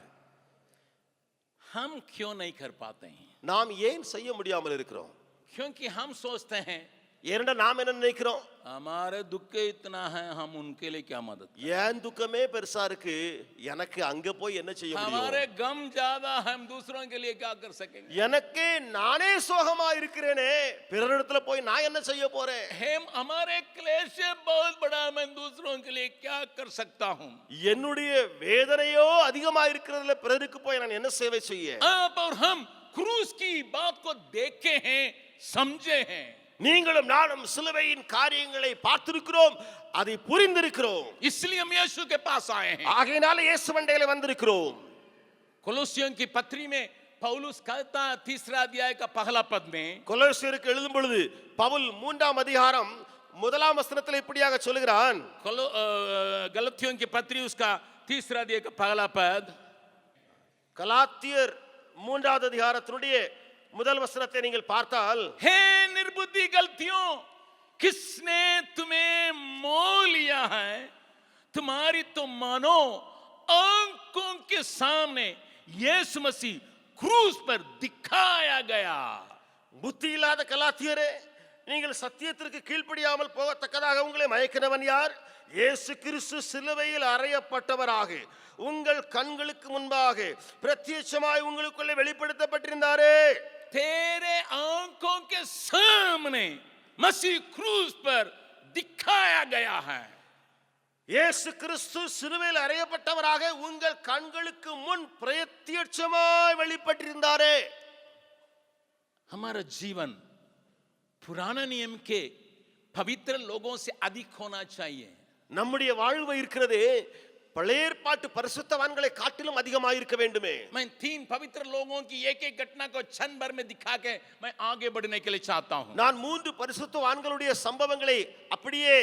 हम क्यों नहीं कर पाते हैं? நாம் ஏன் செய்ய முடியாமல் இருக்கிறோம்? क्योंकि हम सोचते हैं ஏனென்றால் நாம் என்ன நினைக்கிறோம்? हमारे दुख इतना है, हम उनके लिए क्या मदद करें? ஏன் துக்கமே பெருசா இருக்கு, எனக்கு அங்க போய் என்ன செய்ய हमारे முடியும்? गम ज्यादा है, हम दूसरों के लिए क्या कर सकेंगे? எனக்கு நானே சோகமா இருக்கிறேனே, பிறரிடத்துல போய் நான் என்ன செய்ய போறேன்? हम हमारे क्लेश बहुत बड़ा, मैं दूसरों के लिए क्या कर सकता हूँ? என்னுடைய வேதனையோ அதிகமா இருக்கிறதுல பிறருக்கு போய் நான் என்ன சேவை செய்ய? आप और हम क्रूस की बात को देखे हैं, समझे हैं. நீங்களும் நானும் சிலுவையின் காரியங்களை பார்த்திருக்கிறோம், அதை புரிந்திருக்கிறோம். इसलिए हम यीशु के पास आए हैं. ஆகையினால இயேசுவண்டையில வந்திருக்கிறோம். कोलोसियों की पत्री में पौलुस कहता है, 3 अध्याय का पहला पद में, கொலோசியருக்கு எழுதும் பொழுது பவுல் 3ஆம் அதிகாரம் 1ஆம் வசனத்தில் இப்படியாக சொல்கிறான். गलतियों की पत्री उसका 3 अध्याय का पहला पद, கலாத்தியர் 3வது அதிகாரத்தினுடைய முதல் வசனத்தை நீங்கள் பார்த்தால், हे निर्बुद्धि गलतियों, किसने तुम्हें मोह लिया है? तुम्हारी तो मानो आंखों के सामने यीशु मसीह क्रूस पर दिखाया गया. புத்தி இல்லாத கலாத்தியரே, நீங்கள் சத்தியத்திற்கு கீழ்ப்படியாமல் போகத்தக்கதாக உங்களை மயக்கினவன் யார்? இயேசு கிறிஸ்து சிலுவையில் அறையப்பட்டவராக உங்கள் கண்களுக்கு முன்பாக பிரத்யட்சமாய் உங்களுக்குள்ளே வெளிப்படுத்தப்பட்டிருந்தாரே. तेरे आंखों के सामने मसीह क्रूस पर दिखाया गया है। இயேசு கிறிஸ்து சிலுவையில் அறையப்பட்டவராக உங்கள் கண்களுக்கு முன் பிரத்யட்சமாய் வெளிப்பட்டிருந்தாரே. हमारा जीवन पुराना नियम के पवित्र लोगों से अधिक होना चाहिए। நம்முடைய வாழ்வு இருக்கிறது பழைய ஏற்பாட்டு பரிசுத்தவான்களை காட்டிலும் அதிகமாக இருக்க வேண்டுமே. मैं 3 पवित्र लोगों की एक-एक घटना को क्षण भर में दिखा के मैं आगे बढ़ने के लिए चाहता हूं। நான் 3 பரிசுத்தவான்களுடைய சம்பவங்களை அப்படியே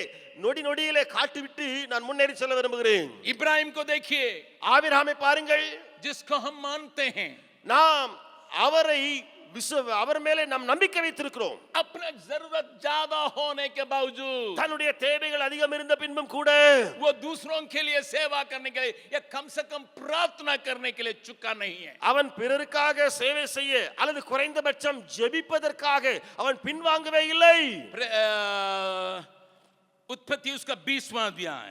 நொடி நொடியிலே காட்டிவிட்டு நான் முன்னேறி செல்ல விரும்புகிறேன். इब्राहिम को देखिए, ஆபிரகாமை பாருங்கள். जिसको हम मानते हैं, நாம் அவரை அவர் மேலே நாம் நம்பிக்கை வைத்திருக்கிறோம். अपना जरूरत ज्यादा होने के बावजूद, தன்னுடைய தேவைகள் அதிகம் இருந்த பின்பும் கூட वो दूसरों के लिए सेवा करने के लिए या कम से कम प्रार्थना करने के लिए चुका नहीं है। அவன் பிறருக்காக சேவை செய்ய அல்லது குறைந்தபட்சம் ஜெபிப்பதற்காக அவன் பின்வாங்கவே இல்லை. उत्पत्ति उसका 20वां अध्याय,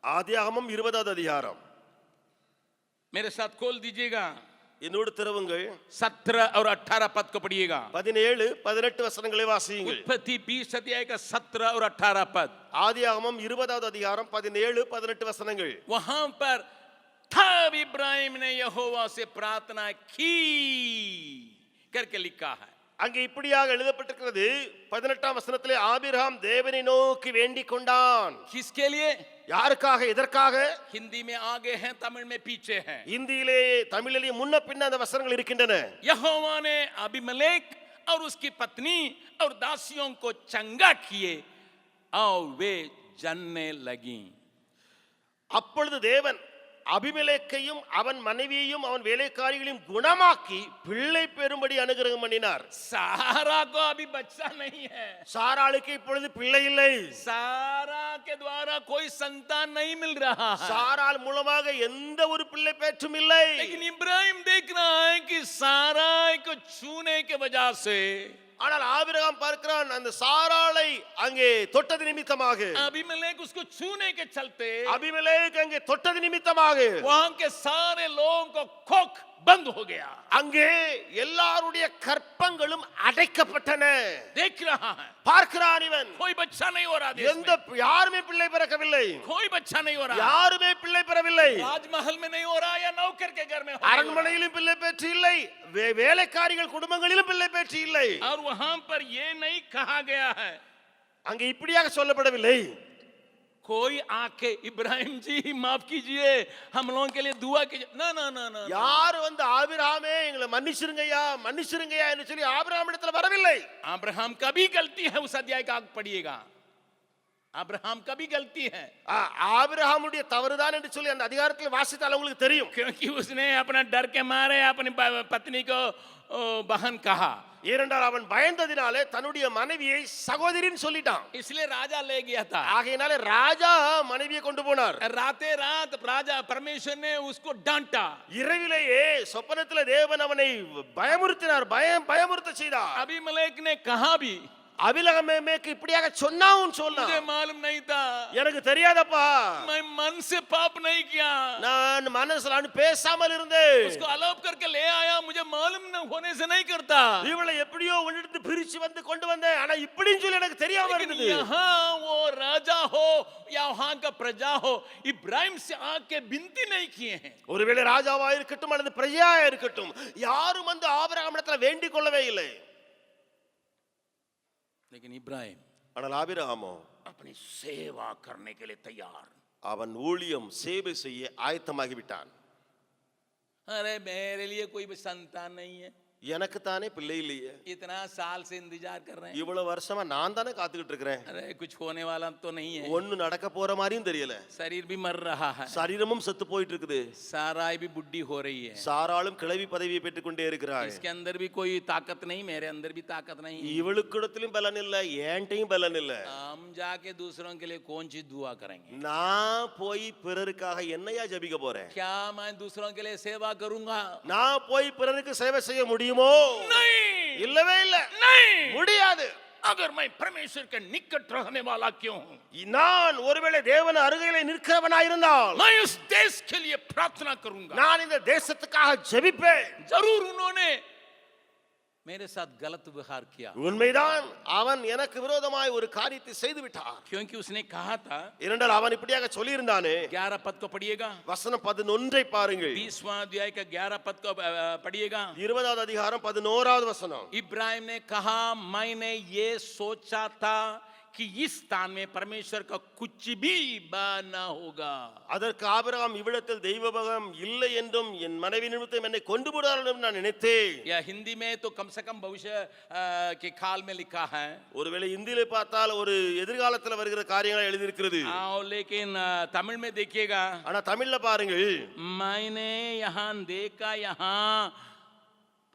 ஆதியாகமம் 20வது அதிகாரம். मेरे साथ खोल दीजिएगा, என்னோடு திறவுங்கள். 17 और 18 पद को पढ़िएगा। 17 18 வசனங்களை வாசியுங்கள். उत्पत्ति 20 अध्याय का 17 और 18 पद। ஆதியாகமம் 20வது அதிகாரம் 17 18 வசனங்கள். वहां पर तब इब्राहिम ने यहोवा से प्रार्थना की करके लिखा है। அங்கே இப்படியாக எழுதப்பட்டிருக்கிறது. 18ஆம் வசனத்திலே ஆபிரகாம் தேவனை நோக்கி வேண்டிக் கொண்டான். किसके लिए? யாருக்காக? எதற்காக? हिंदी में आगे हैं, तमिल में पीछे हैं। இந்தியிலே தமிழிலே முன்ன பின்ன அந்த வசனங்கள் இருக்கின்றன. यहोवा ने अबीमेलेक और उसकी पत्नी और दासियों को चंगा किए और वे जानने लगी। அப்பொழுது தேவன் அபிமெலேக்கையும் அவன் மனைவியையும் அவன் வேலைக்காரிகளையும் குணமாக்கி பிள்ளை பெறும்படி அனுகிரகம் பண்ணினார். सारा को अभी बच्चा नहीं है, சாராளுக்கு இப்பொழுது பிள்ளை இல்லை. सारा के द्वारा कोई संतान नहीं मिल रहा है, சாராள் மூலமாக எந்த ஒரு பிள்ளை பேற்றும் இல்லை. लेकिन इब्राहिम देख रहा है कि सारा को छूने के वजह से, ஆனால் ஆபிரகாம் பார்க்கிறான் அந்த சாராளை அங்கே தொட்டது நிமித்தமாக, अबीमेलेक उसको छूने के चलते, அபிமெலேக் அங்கே தொட்டது நிமித்தமாக वहां के सारे लोगों को कोख बंद हो गया। அங்கே எல்லாருடைய கற்பங்களும் அடைக்கப்பட்டன. देख रहा है, பார்க்கிறான் இவன், कोई बच्चा नहीं हो रहा, देश எந்த में யாருமே பிள்ளை பிறக்கவில்லை. कोई बच्चा नहीं हो रहा, யாருமே பிள்ளை பெறவில்லை. राजमहल में नहीं हो रहा या नौकर के घर में हो रहा। அரண்மனையிலும் பிள்ளை பெற்று இல்லை, வேலைக்காரிகள் குடும்பங்களிலும் பிள்ளை பெற்று இல்லை. और वहां पर ये नहीं कहा गया है, அங்கே இப்படியாக சொல்லப்படவில்லை. कोई आके इब्राहिम जी माफ कीजिए हम लोगों के लिए दुआ कीजिए, ना ना ना ना, யார் வந்து ஆபிரகாமே எங்களை மன்னிச்சிருங்கய்யா மன்னிச்சிருங்கய்யா என்று சொல்லி ஆபிரகாம் இடத்துல வரவில்லை. अब्राहम का भी गलती है, उस अध्याय का पढ़िएगा, अब्राहम का भी गलती है, ஆபிரகாமுடைய தவறுதான் என்று சொல்லி அந்த அதிகாரத்தில் வாசித்தால் உங்களுக்கு தெரியும். क्योंकि उसने अपना डर के मारे अपनी पत्नी को बहन कहा, ஏனென்றால் அவன் பயந்ததினாலே தன்னுடைய மனைவியை சகோதரின்னு சொல்லிட்டான். इसलिए राजा ले गया था। ஆகையினாலே ராஜா மனைவியை கொண்டு போனார். राते रात राजा परमेश्वर ने उसको डांटा, இரவிலேயே சொப்பனத்திலே தேவன் அவனை பயமுறுத்தினார், பயமுறுத்த செய்தார். अबीमेलेक ने कहा भी, அபிலகமேக்கு இப்படியாக சொன்னாவும் சொன்னான், मुझे मालूम नहीं था, எனக்கு தெரியாதப்பா, मैं मन से पाप नहीं किया, நான் மனசுல பேசாமல் இருந்தேன், उसको अलोप करके ले आया, मुझे मालूम न होने से नहीं करता, இவளை எப்படியோ உன்னிடத்து பிரிச்சு வந்து கொண்டு வந்தேன், ஆனா இப்படின்னு சொல்லி எனக்கு தெரியாம இருந்தது. यहाँ वो राजा हो या वहां का प्रजा हो, इब्राहिम से आके विनती नहीं किए हैं। ஒருவேளை ராஜாவா இருக்கட்டும் அல்லது பிரஜையா இருக்கட்டும், யாரும் வந்து ஆபிரகாமிடத்துல வேண்டிக் கொள்ளவே இல்லை. लेकिन इब्राहिम ஆனால் ஆபிரகாமோ अपनी सेवा करने के लिए तैयार, அவன் ஊழியம் சேவை செய்ய ஆயத்தமாகி விட்டான். अरे मेरे लिए कोई भी संतान नहीं है, எனக்கு தானே பிள்ளை இல்லையே, इतना साल से इंतजार कर रहे हैं, இவ்வளவு வருஷமா நான் தானே காத்துக்கிட்டு இருக்கிறேன், अरे कुछ होने वाला तो नहीं है, ஒண்ணு நடக்க போற மாதிரியும் தெரியல, शरीर भी मर रहा है, சரீரமும் செத்து போயிட்டு இருக்குது, साराई भी बुढ़ी हो रही है, சாராளும் கிழவி பதவியை பெற்றுக் கொண்டே இருக்கிறாள். इसके अंदर भी कोई ताकत नहीं, मेरे अंदर भी ताकत नहीं, இவளுக்கிடத்திலும் பலன் இல்ல, ஏன்ட்டையும் பலன் இல்ல. हम जाके दूसरों के लिए कौन सी दुआ करेंगे, நான் போய் பிறருக்காக என்னையா ஜெபிக்க போறேன், क्या मैं दूसरों के लिए सेवा करूंगा, நான் போய் பிறருக்கு சேவை செய்ய முடியுமோ? नहीं, இல்லவே இல்ல, नहीं, முடியாது. अगर मैं परमेश्वर के निकट रहने वाला क्यों हूं, நான் ஒருவேளை தேவன் அருகிலே நிற்கிறவனா இருந்தால் मैं उस देश के लिए प्रार्थना करूंगा, நான் இந்த தேசத்துக்காக ஜெபிப்பேன். जरूर उन्होंने मेरे साथ गलत व्यवहार किया, உண்மைதான், அவன் எனக்கு விரோதமாய் ஒரு காரியத்தை செய்து விட்டான். क्योंकि उसने कहा था, இரண்டால் அவன் இப்படியாக சொல்லியிருந்தானே. 11 पद को पढ़िएगा, வசனம் 11 பாருங்கள். 20वां अध्याय का 11 पद को पढ़िएगा. 20வது அதிகாரம் 11வது வசனம். इब्राहिम ने कहा, मैंने ये सोचा था कि इस स्थान में परमेश्वर का कुछ भी न होगा. அதற்கு ஆபிரகாம், இவ்விடத்தில் தெய்வபகம் இல்லை என்றும் என் மனைவி நிமித்தம் என்னை கொண்டு போடுவார்கள் என்று நான் நினைத்தேன். या हिंदी में तो कम से कम भविष्य के काल में लिखा है, ஒருவேளை இந்தியிலே பார்த்தால் ஒரு எதிர்காலத்தில் வருகிற காரியங்களை எழுதி இருக்கிறது. लेकिन तमिल में देखिएगा, ஆனா தமிழ்ல பாருங்கள், मैंने यहाँ देखा, यहाँ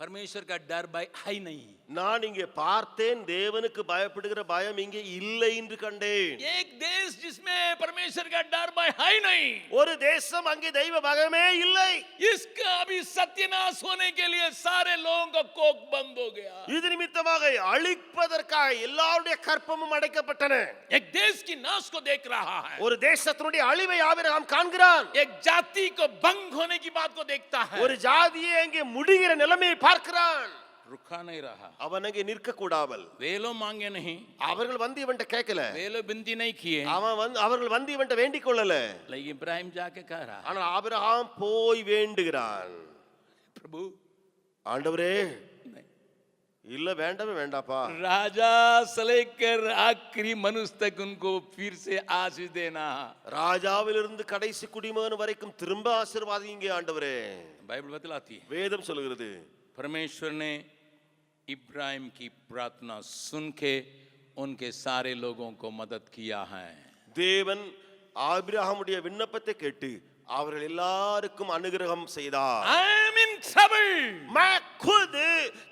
परमेश्वर का डर भय है नहीं. நான் இங்கே பார்த்தேன், தேவனுக்கு பயப்படுகிற பயம் இங்கே இல்லை என்று கண்டேன். एक देश जिसमें परमेश्वर का डर भय है नहीं, ஒரு தேசம் அங்கே தெய்வ பயமே இல்லை. इसका अभी सत्यानाश होने के लिए सारे लोगों का कोख बंद हो गया. இது நிமித்தமாக அழிப்பதற்காக எல்லாருடைய கற்பமும் அடைக்கப்பட்டன. एक देश की नाश को देख रहा है, ஒரு தேசத்தினுடைய அழிவை ஆபிரகாம் காண்கிறான். एक जाति को भंग होने की बात को देखता है, ஒரு ஜாதியை அங்கே முடிகிற நிலைமையை பார்க்கிறான். रुका नहीं रहा. அவன் அங்கே நிற்க கூடாமல், वे लोग मांगे नहीं, அவர்கள் வந்து இவன்ட்ட கேட்கல, वे लोग विनती नहीं किए, அவர்கள் வந்து இவன்ட்ட வேண்டிக் கொள்ளல. लेकिन इब्राहिम जाके कह रहा, ஆனால் ஆபிரகாம் போய் வேண்டுகிறான், प्रभु ஆண்டவரே नहीं. இல்ல வேண்டவே வேண்டாப்பா, राजा से लेकर आखिरी मनुष्य तक उनको फिर से आशीष देना. ராஜாவிலிருந்து கடைசி குடிமகன் வரைக்கும் திரும்ப ஆசீர்வாதிங்க ஆண்டவரே. बाइबल बतलाती है, வேதம் சொல்கிறது, परमेश्वर ने इब्राहिम की प्रार्थना सुन के उनके सारे लोगों को मदद किया है. தேவன் ஆபிரகாமுடைய விண்ணப்பத்தை கேட்டு அவர்கள் எல்லாருக்கும் அனுகிரகம் செய்தார். I am in trouble, मैं खुद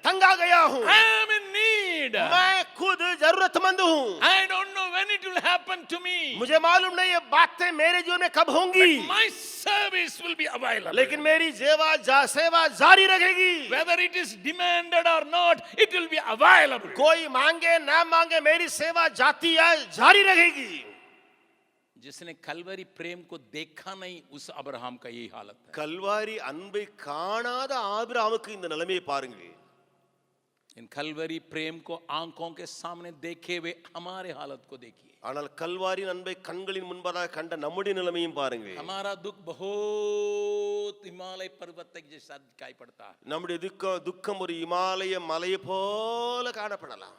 तंगा गया हूँ, I am in need, मैं खुद जरूरतमंद हूँ. I don't know when it will happen to me, मुझे मालूम नहीं ये बातें मेरे जीवन में कब होंगी, my service will be available, लेकिन मेरी सेवा जारी रहेगी. whether it is demanded or not, it will be available. कोई मांगे ना मांगे मेरी सेवा जारी रहेगी. जिसने कलवरी प्रेम को देखा नहीं, उस अब्राहम का यही हालत है. கல்வாரி அன்பை காணாத ஆபிரகாமுக்கு இந்த நிலைமையை பாருங்கள். इन कलवरी प्रेम को आंखों के सामने देखे हुए हमारे हालत को देखिए. ஆனால் கல்வாரின் அன்பை கண்களின் முன்பதாக கண்ட நம்முடைய நிலைமையும் பாருங்கள். हमारा दुख बहुत हिमालय पर्वत तक जैसा दिखाई पड़ता है. நம்முடைய துக்கம் ஒரு இமாலய மலையை போல காணப்படலாம்.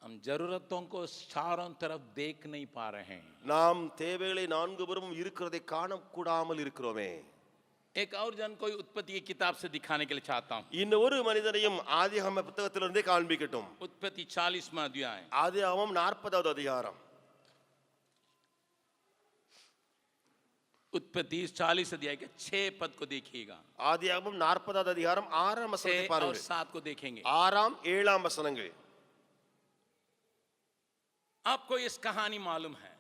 हम जरूरतों को चारों तरफ देख नहीं पा रहे हैं. நாம் தேவைகளை நான்கு புறமும் இருக்கிறதை காணக்கூடாமல் இருக்கிறோமே. एक और जन कोई उत्पत्ति की किताब से दिखाने के लिए चाहता हूं. இந்த ஒரு மனிதனையும் ஆதியாகம புத்தகத்திலிருந்தே காண்பிக்கட்டும். उत्पत्ति 40वां अध्याय, ஆதியாகமம் 40வது அதிகாரம். उत्पत्ति 40 अध्याय के 6 पद को देखिएगा. ஆதியாகமம் 40வது அதிகாரம் 6ஆம் வசனத்தை 6 और பாருங்கள். 7 को देखेंगे. 6ஆம் 7ஆம் வசனங்கள். आपको इस कहानी मालूम है,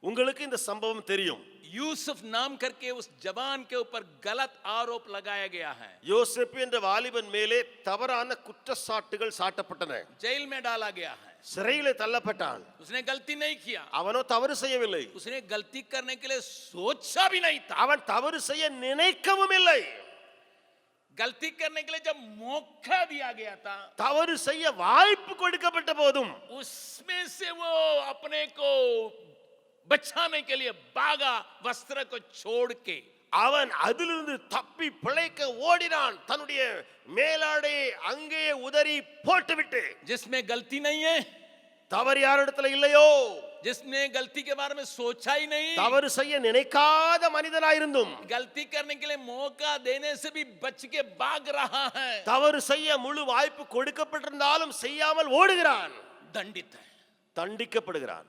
உங்களுக்கு இந்த சம்பவம் தெரியும். यूसुफ नाम करके उस जवान के ऊपर गलत आरोप लगाया गया है. யோசேப்பு என்ற வாலிபன் மேலே தவறான குற்றச்சாட்டுகள் சாட்டப்பட்டன. जेल में डाला गया है. சிறையிலே தள்ளப்பட்டான். उसने गलती नहीं किया, அவனோ தவறு செய்யவில்லை. उसने गलती करने के लिए सोचा भी नहीं था. அவன் தவறு செய்ய நினைக்கவும் இல்லை. गलती करने के लिए जब मौका दिया गया था, தவறு செய்ய வாய்ப்பு கொடுக்கப்பட்ட போதும் उसमें से वो अपने को बचाने के लिए भागा, वस्त्र को छोड़ के. அவன் அதிலிருந்து தப்பி பிழைக்க ஓடினான். தன்னுடைய மேலாடை அங்கே உதறி போட்டுவிட்டு. जिसमें गलती नहीं है, தவறு யாரிடத்துல இல்லையோ, जिसने गलती के बारे में सोचा ही नहीं, தவறு செய்ய நினைக்காத மனிதனாயிருந்தும் गलती करने के लिए मौका देने से भी बच के भाग रहा है, தவறு செய்ய முழு வாய்ப்பு கொடுக்கப்பட்டிருந்தாலும் செய்யாமல் ஓடுகிறான். दंडित है. தண்டிக்கப்படுகிறான்.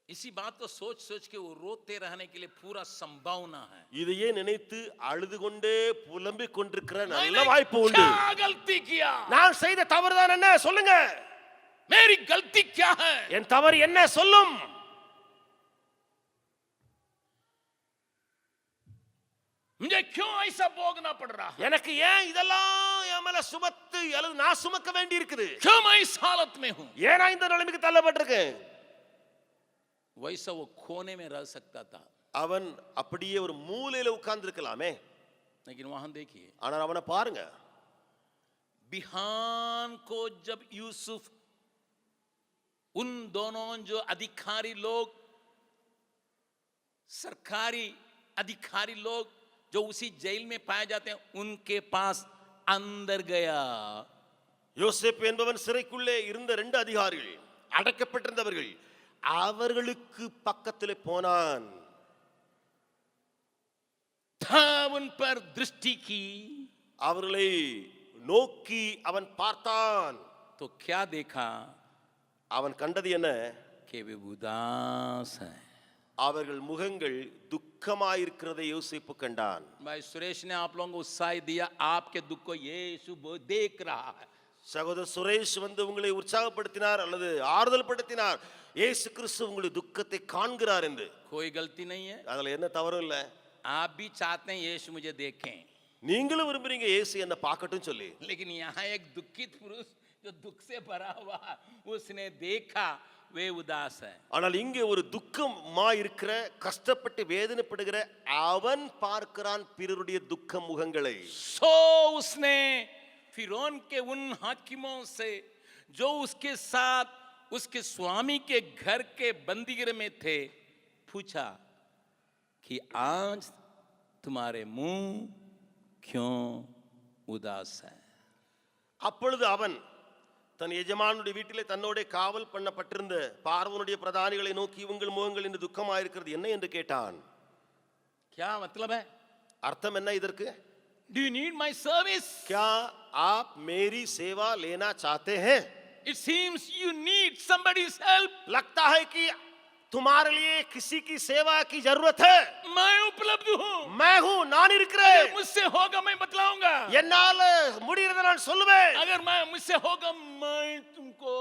इसी बात को सोच सोच के वो रोते रहने के लिए पूरा संभावना है. இதையே நினைத்து அழுது கொண்டே புலம்பிக் கொண்டிருக்கிற நல்ல मैंने வாய்ப்பு உண்டு. क्या गलती किया, நான் செய்த தவறுதான் என்ன சொல்லுங்க, मेरी गलती क्या है, என் தவறு என்ன சொல்லும். मुझे क्यों ऐसा भोगना पड़ रहा है, எனக்கு ஏன் இதெல்லாம் என் மேல சுமத்து அல்லது நான் சுமக்க வேண்டி இருக்குது, क्यों मैं इस हालत में हूं. ஏன் நான் இந்த நிலைமைக்கு தள்ளப்பட்டிருக்கேன். वैसा वो कोने में रह सकता था, அவன் அப்படியே ஒரு மூலையில உட்கார்ந்து இருக்கலாமே. लेकिन वहां देखिए, ஆனால் அவனை பாருங்க, बिहान को जब यूसुफ उन दोनों जो अधिकारी लोग, सरकारी अधिकारी लोग जो उसी जेल में पाए जाते हैं, उनके पास अंदर गया. யோசேப்பு என்பவன் சிறைக்குள்ளே இருந்த 2 அதிகாரிகள், அடைக்கப்பட்டிருந்தவர்கள், அவர்களுக்கு பக்கத்திலே போனான். था उन पर दृष्टि की, அவர்களை நோக்கி அவன் பார்த்தான். तो क्या देखा? அவன் கண்டது என்ன? कि वे उदास हैं. அவர்கள் முகங்கள் துக்கமாயிருக்கிறதை யோசிப்பு கண்டான். भाई सुरेश ने आप लोगों को उत्साह दिया, आपके दुख को यीशु देख रहा है. சகோதரர் சுரேஷ் வந்து உங்களை உற்சாகப்படுத்தினார் அல்லது ஆறுதல் படுத்தினார். இயேசு கிறிஸ்து உங்களுடைய துக்கத்தை காண்கிறார் என்று. कोई गलती नहीं है. அதுல என்ன தவறும் இல்ல. आप भी चाहते हैं यीशु मुझे देखें, நீங்களும் விரும்புறீங்க இயேசு என்ன பார்க்கட்டும் சொல்லி. लेकिन यहाँ एक दुखित पुरुष जो दुख से भरा हुआ, उसने देखा वे उदास है. ஆனால் இங்கே ஒரு துக்கமா இருக்கிற, கஷ்டப்பட்டு வேதனைப்படுகிற அவன் பார்க்கிறான் பிறருடைய துக்க முகங்களை. सो उसने फिरौन के उन हाकिमों से जो उसके साथ उसके स्वामी के घर के बंदीगृह में थे, पूछा कि आज तुम्हारे मुंह क्यों उदास है. அப்பொழுது அவன் தன் எஜமானுடைய வீட்டிலே தன்னோட காவல் பண்ணப்பட்டிருந்த பார்வோனுடைய பிரதானிகளை நோக்கி, உங்கள் முகங்கள் இன்று துக்கமாயிருக்கிறது என்ன என்று கேட்டான். क्या मतलब है? அர்த்தம் என்ன இதற்கு? Do you need my service? क्या आप मेरी सेवा लेना चाहते हैं? It seems you need somebody's help. लगता है कि तुम्हारे लिए किसी की सेवा की जरूरत है. मैं उपलब्ध हूँ. मैं हूँ, நான் இருக்கிறேன். मुझसे होगा मैं बतलाऊंगा. என்னால முடியறதை நான் சொல்லுவேன். अगर मैं मुझसे होगा मैं तुमको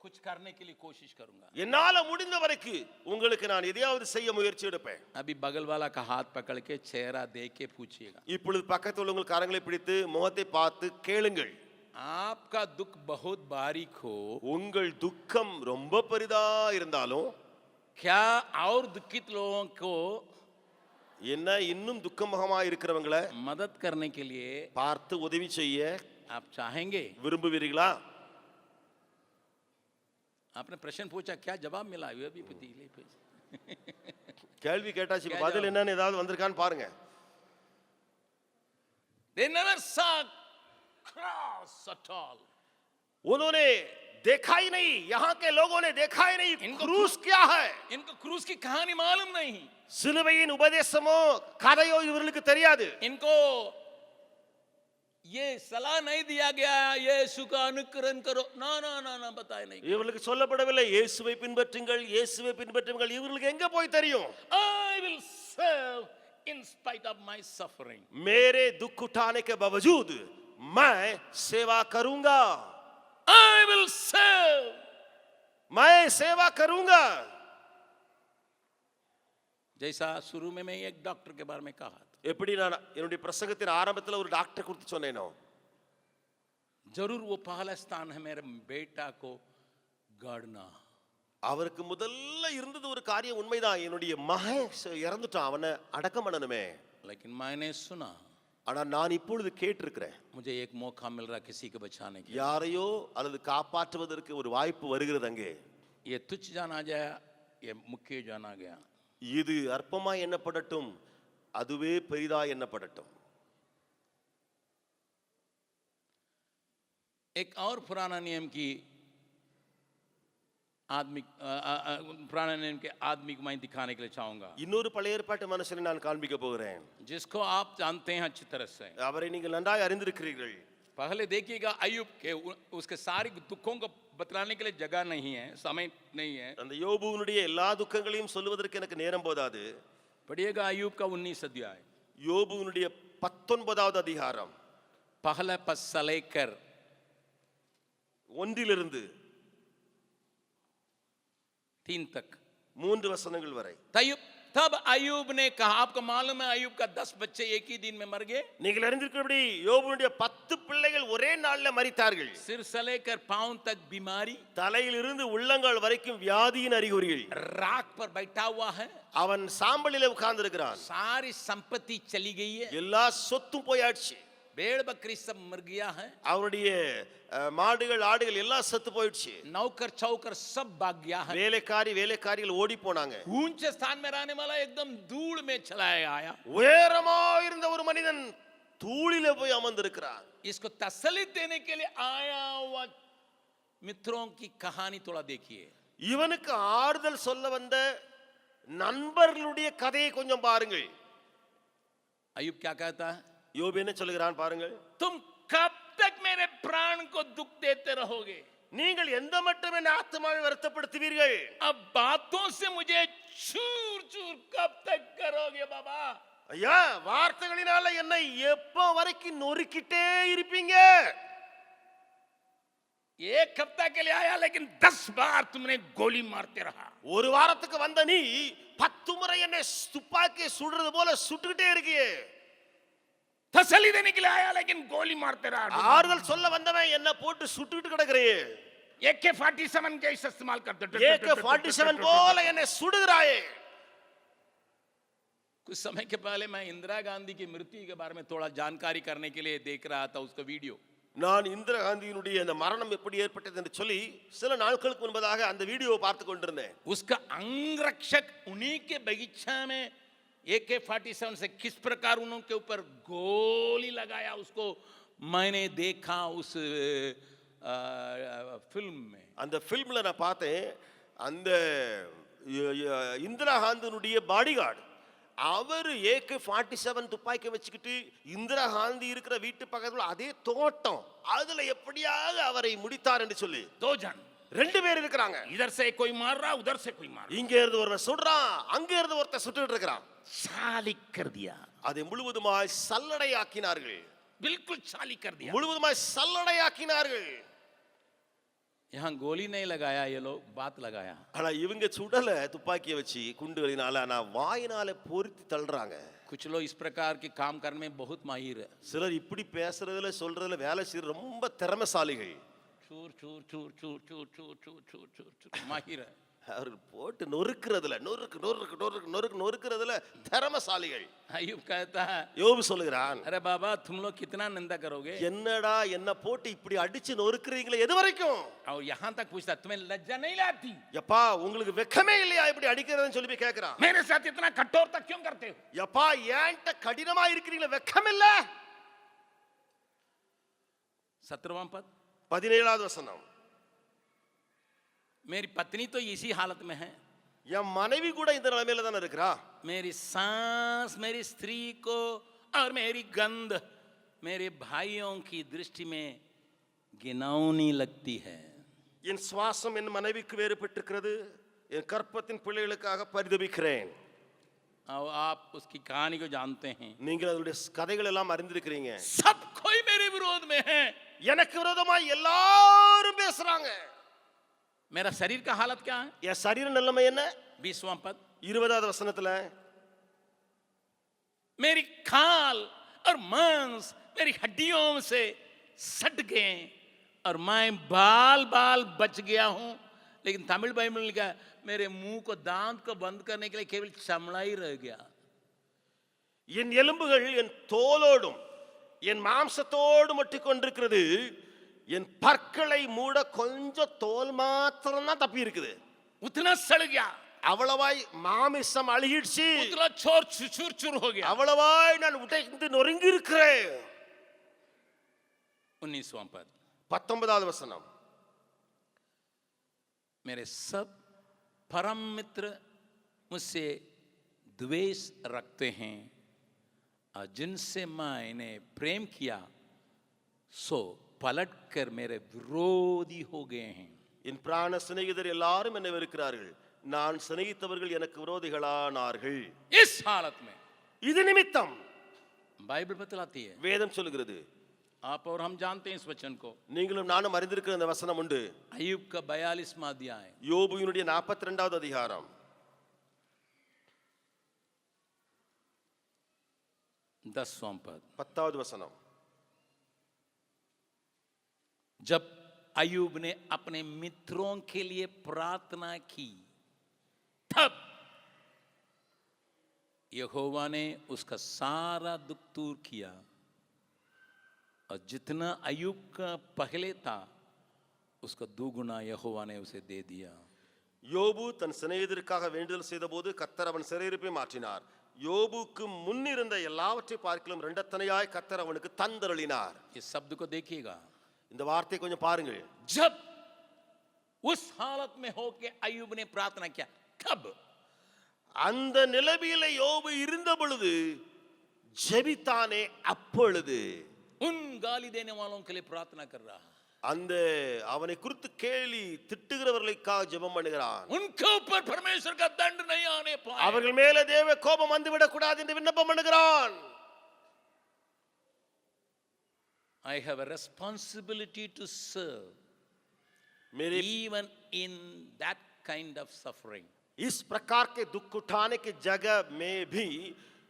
कुछ करने के लिए कोशिश करूंगा. என்னால முடிந்த வரைக்கும் உங்களுக்கு நான் எதையாவது செய்ய முயற்சி எடுப்பேன். अभी बगल वाला का हाथ पकड़ के चेहरा देख के पूछिएगा. இப்பொழுது பக்கத்தில் உள்ளவங்க கரங்களை பிடித்து முகத்தை பார்த்து கேளுங்கள். आपका दुख बहुत बारीक हो, உங்கள் துக்கம் ரொம்ப பெரிதா இருந்தாலும், क्या और दुखित लोगों को என்ன இன்னும் துக்கமுகமா இருக்கிறவங்களை मदद करने के लिए பார்த்து உதவி செய்ய आप चाहेंगे? விரும்புவீர்களா? आपने प्रश्न पूछा, क्या जवाब मिला? ये भी கேள்வி கேட்டாச்சு, பதில் என்னன்னு ஏதாவது வந்திருக்கான்னு பாருங்க. They never saw cross at all. उन्होंने देखा ही नहीं, यहाँ के लोगों ने देखा ही नहीं क्रूस क्या है. इनको क्रूस की कहानी मालूम नहीं. சிலுவையின் உபதேசமோ கதையோ இவர்களுக்கு தெரியாது. इनको ये सलाह नहीं दिया गया यीशु का अनुकरण करो, ना ना ना ना बताया नहीं. இவர்களுக்கு சொல்லப்படவில்லை இயேசுவை பின்பற்றுங்கள், இயேசுவை பின்பற்றுங்கள். இவர்களுக்கு எங்க போய் தெரியும்? I will serve in spite of my suffering. मेरे दुख उठाने के बावजूद मैं सेवा करूंगा. I will serve. मैं सेवा करूंगा. जैसा शुरू में मैं एक डॉक्टर के बारे में कहा था, எப்படி நான் என்னுடைய பிரசங்கத்தின் ஆரம்பத்தில் ஒரு டாக்டர் குறித்து சொன்னேனோ, जरूर वो पहला स्थान है मेरे बेटा को गढ़ना. அவருக்கு முதல்ல இருந்தது ஒரு காரியம் உண்மைதான், என்னுடைய மகன் இறந்துட்டான், அவனை அடக்கம் பண்ணணுமே. लेकिन मैंने सुना, ஆனா நான் இப்பொழுது கேட்டிருக்கிறேன், मुझे एक मौका मिल रहा किसी को बचाने की. யாரையோ அல்லது காப்பாற்றுவதற்கு ஒரு வாய்ப்பு வருகிறது அங்கே. ये तुच्छ जाना जाए, ये मुख्य जाना गया. இது அற்பமா எண்ணப்படட்டும், அதுவே பெரிதா எண்ணப்படட்டும். एक और पुराना नियम की आदमी पुराने नियम के आदमी को मैं दिखाने के लिए चाहूंगा, இன்னொரு பழைய ஏற்பாட்டு மனுஷனை நான் காண்பிக்க போகிறேன். जिसको आप जानते हैं अच्छी तरह से. அவரை நீங்கள் நன்றாய் அறிந்திருக்கிறீர்கள். पहले देखिएगा अय्यूब के, उसके सारी दुखों को बतलाने के लिए जगह नहीं है, समय नहीं है. அந்த யோபுவினுடைய எல்லா துக்கங்களையும் சொல்வதற்கு எனக்கு நேரம் போதாது. पढ़िएगा अय्यूब का 19 अध्याय, யோபுவினுடைய 19வது அதிகாரம் पहला पद से लेकर 1 3 तक. 3 வசனங்கள் வரை. तब तब अयूब ने कहा, आपको मालूम है अयूब का 10 बच्चे एक ही दिन में मर गए, நீங்கள் அறிந்திருக்கிறபடி யோபுடைய 10 பிள்ளைகள் ஒரே நாள்ல மரித்தார்கள். सिर से लेकर पांव तक बीमारी, தலையிலிருந்து உள்ளங்கால் வரைக்கும் வியாதியின் அறிகுறிகள். राख पर बैठा हुआ है, அவன் சாம்பலிலே உட்கார்ந்து இருக்கிறான். सारी संपत्ति चली गई है, எல்லா சொத்தும் போயாச்சு. भेड़ बकरी सब मर गया है, அவருடைய மாடுகள் ஆடுகள் எல்லாம் செத்து போயிடுச்சு. नौकर चौकर सब भाग गया है, வேலைக்காரிகள் ஓடி போனாங்க. ऊंचे स्थान में रहने वाला एकदम धूल में चला आया, உயரமா இருந்த ஒரு மனிதன் தூளிலே போய் அமர்ந்திருக்கிறான். इसको तसल्ली देने के लिए आया हुआ मित्रों की कहानी थोड़ा देखिए. இவனுக்கு ஆறுதல் சொல்ல வந்த நண்பர்களுடைய கதையை கொஞ்சம் பாருங்கள். अयूब क्या कहता है, யோபு என்ன சொல்கிறான் பாருங்கள். तुम कब तक मेरे प्राण को दुख देते रहोगे, நீங்கள் எந்த மட்டும் என் ஆத்மாவை வருத்தப்படுத்துவீர்கள்? अब बातों से मुझे चूर चूर कब तक करोगे बाबा, ஐயா, வார்த்தைகளினால என்னை எப்போ வரைக்கும் நொறுக்கிட்டே இருப்பீங்க? एक हफ्ता के लिए आया लेकिन 10 बार तुमने गोली मारते रहा, ஒரு வாரத்துக்கு வந்த நீ 10 முறை என்னை துப்பாக்கி சுடுறது போல சுட்டுக்கிட்டே இருக்கியே. तसल्ली देने के लिए आया लेकिन गोली मारते रहा, ஆறுதல் சொல்ல வந்தவன் என்ன போட்டு சுட்டுக்கிட்டு கிடக்குறியே. AK-47 का इस्तेमाल करते, AK-47 போல என்னை சுடுகிறாயே. कुछ समय के पहले मैं इंदिरा गांधी की मृत्यु के बारे में थोड़ा जानकारी करने के लिए देख रहा था उसका वीडियो. நான் இந்திரா காந்தியினுடைய அந்த மரணம் எப்படி ஏற்பட்டது என்று சொல்லி சில நாட்களுக்கு முன்பதாக அந்த வீடியோவை பார்த்து கொண்டிருந்தேன். उसका अंगरक्षक उन्हीं के बगीचा में AK-47 से किस प्रकार उनके ऊपर गोली लगाया उसको मैंने देखा उस फिल्म में. அந்த ஃபிலிம்ல நான் பார்த்தேன். அந்த இந்திரா காந்தியினுடைய பாடிகார்டு அவர் AK-47 துப்பாக்கி வச்சுக்கிட்டு இந்திரா காந்தி இருக்கிற வீட்டு பக்கத்துல அதே தோட்டம் அதுல எப்படியாவது அவரை முடித்தார் என்று சொல்லி 2 जन, 2 பேர் இருக்கிறாங்க. इधर से कोई मार रहा उधर से कोई मार रहा, இங்க இருந்து ஒருவன் சுடுறான், அங்க இருந்து ஒருத்தன் சுட்டுட்டு இருக்கிறான். चालिक कर दिया, அதை முழுவதுமாய் சல்லடையாக்கினார்கள். बिल्कुल चालिक कर दिया. முழுவதுமாய் சல்லடையாக்கினார்கள். यहाँ गोली नहीं लगाया ये लोग, बात लगाया. ஆனா இவங்க சுடல துப்பாக்கியை வச்சு குண்டுகளினால, ஆனா வாயினால பொருத்தி தள்ளுறாங்க. कुछ लोग इस प्रकार के काम करने में बहुत माहिर है, சிலர் இப்படி பேசுறதுல சொல்றதுல வேலை செய்யற ரொம்ப திறமைசாலிகள். चूर चूर चूर चूर चूर चूर चूर चूर चूर चूर माहिर है. அவர் போட்டு நொறுக்குறதுல நொறுக்குறதுல திறமைசாலிகள். अयूब कहता है, யோபு சொல்லுகிறான், अरे बाबा तुम लोग कितना निंदा करोगे, என்னடா என்ன போட்டு இப்படி அடிச்சு நொறுக்குறீங்களே எது வரைக்கும்? और यहाँ तक पूछता तुम्हें लज्जा नहीं लाती, யப்பா உங்களுக்கு வெக்கமே இல்லையா இப்படி அடிக்கிறதுன்னு சொல்லி போய் கேக்குறான். मेरे साथ इतना कठोरता क्यों करते हो, யப்பா ஏன்ட்ட கடினமா இருக்கிறீங்களே வெக்கம் இல்ல? 17वां पद, 17வது வசனம். मेरी पत्नी तो इसी हालत में है, என் மனைவி கூட இந்த நிலைமையில தானே இருக்கிறா. मेरी सांस मेरी स्त्री को और मेरी गंध मेरे भाइयों की दृष्टि में घिनौनी लगती है. என் சுவாசம் என் மனைவிக்கு வேறுபட்டிருக்கிறது, என் கற்பத்தின் பிள்ளைகளுக்காக பரிதபிக்கிறேன். और आप उसकी कहानी को जानते हैं, நீங்கள் அதனுடைய கதைகள் எல்லாம் அறிந்திருக்கிறீங்க. सब कोई मेरे विरोध में है, எனக்கு விரோதமாய் எல்லாரும் பேசுறாங்க. मेरा शरीर का हालत क्या है, என் சரீர நிலைமை என்ன? 20वां पद, 20வது வசனத்துல मेरी खाल और मांस मेरी हड्डियों से सट गए और मैं बाल बाल बच गया हूं. लेकिन तमिल बाइबल में लिखा है, मेरे मुंह को दांत को बंद करने के लिए केवल चमड़ा ही रह गया. என் எலும்புகள் என் தோலோடும் என் மாம்சத்தோடும் ஒட்டி கொண்டிருக்கிறது, என் பற்களை மூட கொஞ்சம் தோல் மாத்திரம் தான் தப்பி இருக்குது. उतना सड़ गया, அவ்வளவாய் மாமிசம் அழுகிடுச்சு, उतना चोर चूर चूर हो गया. அவ்வளவாய் நான் உடைந்து நொறுங்கி இருக்கிறேன். 19वां पद, 19வது வசனம். मेरे सब परम मित्र मुझसे द्वेष रखते हैं और जिनसे मैंने प्रेम किया सो पलट कर मेरे विरोधी हो गए हैं. என் பிராண சிநேகிதர் எல்லாரும் என்னை வெறுக்கிறார்கள், நான் சிநேகித்தவர்கள் எனக்கு விரோதிகளானார்கள். इस हालत में இது நிமித்தம் बाइबल बतलाती है, வேதம் சொல்லுகிறது. आप और हम जानते हैं इस वचन को. நீங்களும் நானும் அறிந்திருக்கிற இந்த வசனம் உண்டு. अय्यूब का 42वां अध्याय, யோபுவினுடைய 42வது அதிகாரம். 10वां पद। 10வது வசனம். जब अय्यूब ने अपने मित्रों के लिए प्रार्थना की, तब यहोवा ने उसका सारा दुख दूर किया और जितना अय्यूब का पहले था उसका दुगुना यहोवा ने उसे दे दिया। யோபு தன் சிநேகிதருக்காக வேண்டுதல் செய்தபோது கர்த்தர் அவன் சிறையிருப்பை மாற்றினார். யோபுக்கு முன்னிருந்த எல்லாவற்றை பார்க்கிலும் இரண்டத்தனையாய் கர்த்தர் அவனுக்கு தந்தருளினார். इस शब्द को देखिएगा। இந்த வார்த்தையை கொஞ்சம் பாருங்கள். जब उस हालत में होके अय्यूब ने प्रार्थना किया, तब அந்த நிலைமையில யோபு இருந்த பொழுது ஜெபித்தானே, அப்பொழுது उन गाली देने वालों के लिए प्रार्थना कर रहा है, அந்த அவனை குறித்து கேலி திட்டுகிறவர்களுக்காக ஜெபம் பண்ணுகிறான். उनके ऊपर परमेश्वर का दंड नहीं आने पाए, அவர்கள் மேல தேவ கோபம் வந்து விடக்கூடாது என்று விண்ணப்பம் பண்ணுகிறான். I have a responsibility to serve मेरे even in that kind of suffering. इस प्रकार के दुख उठाने की जगह में भी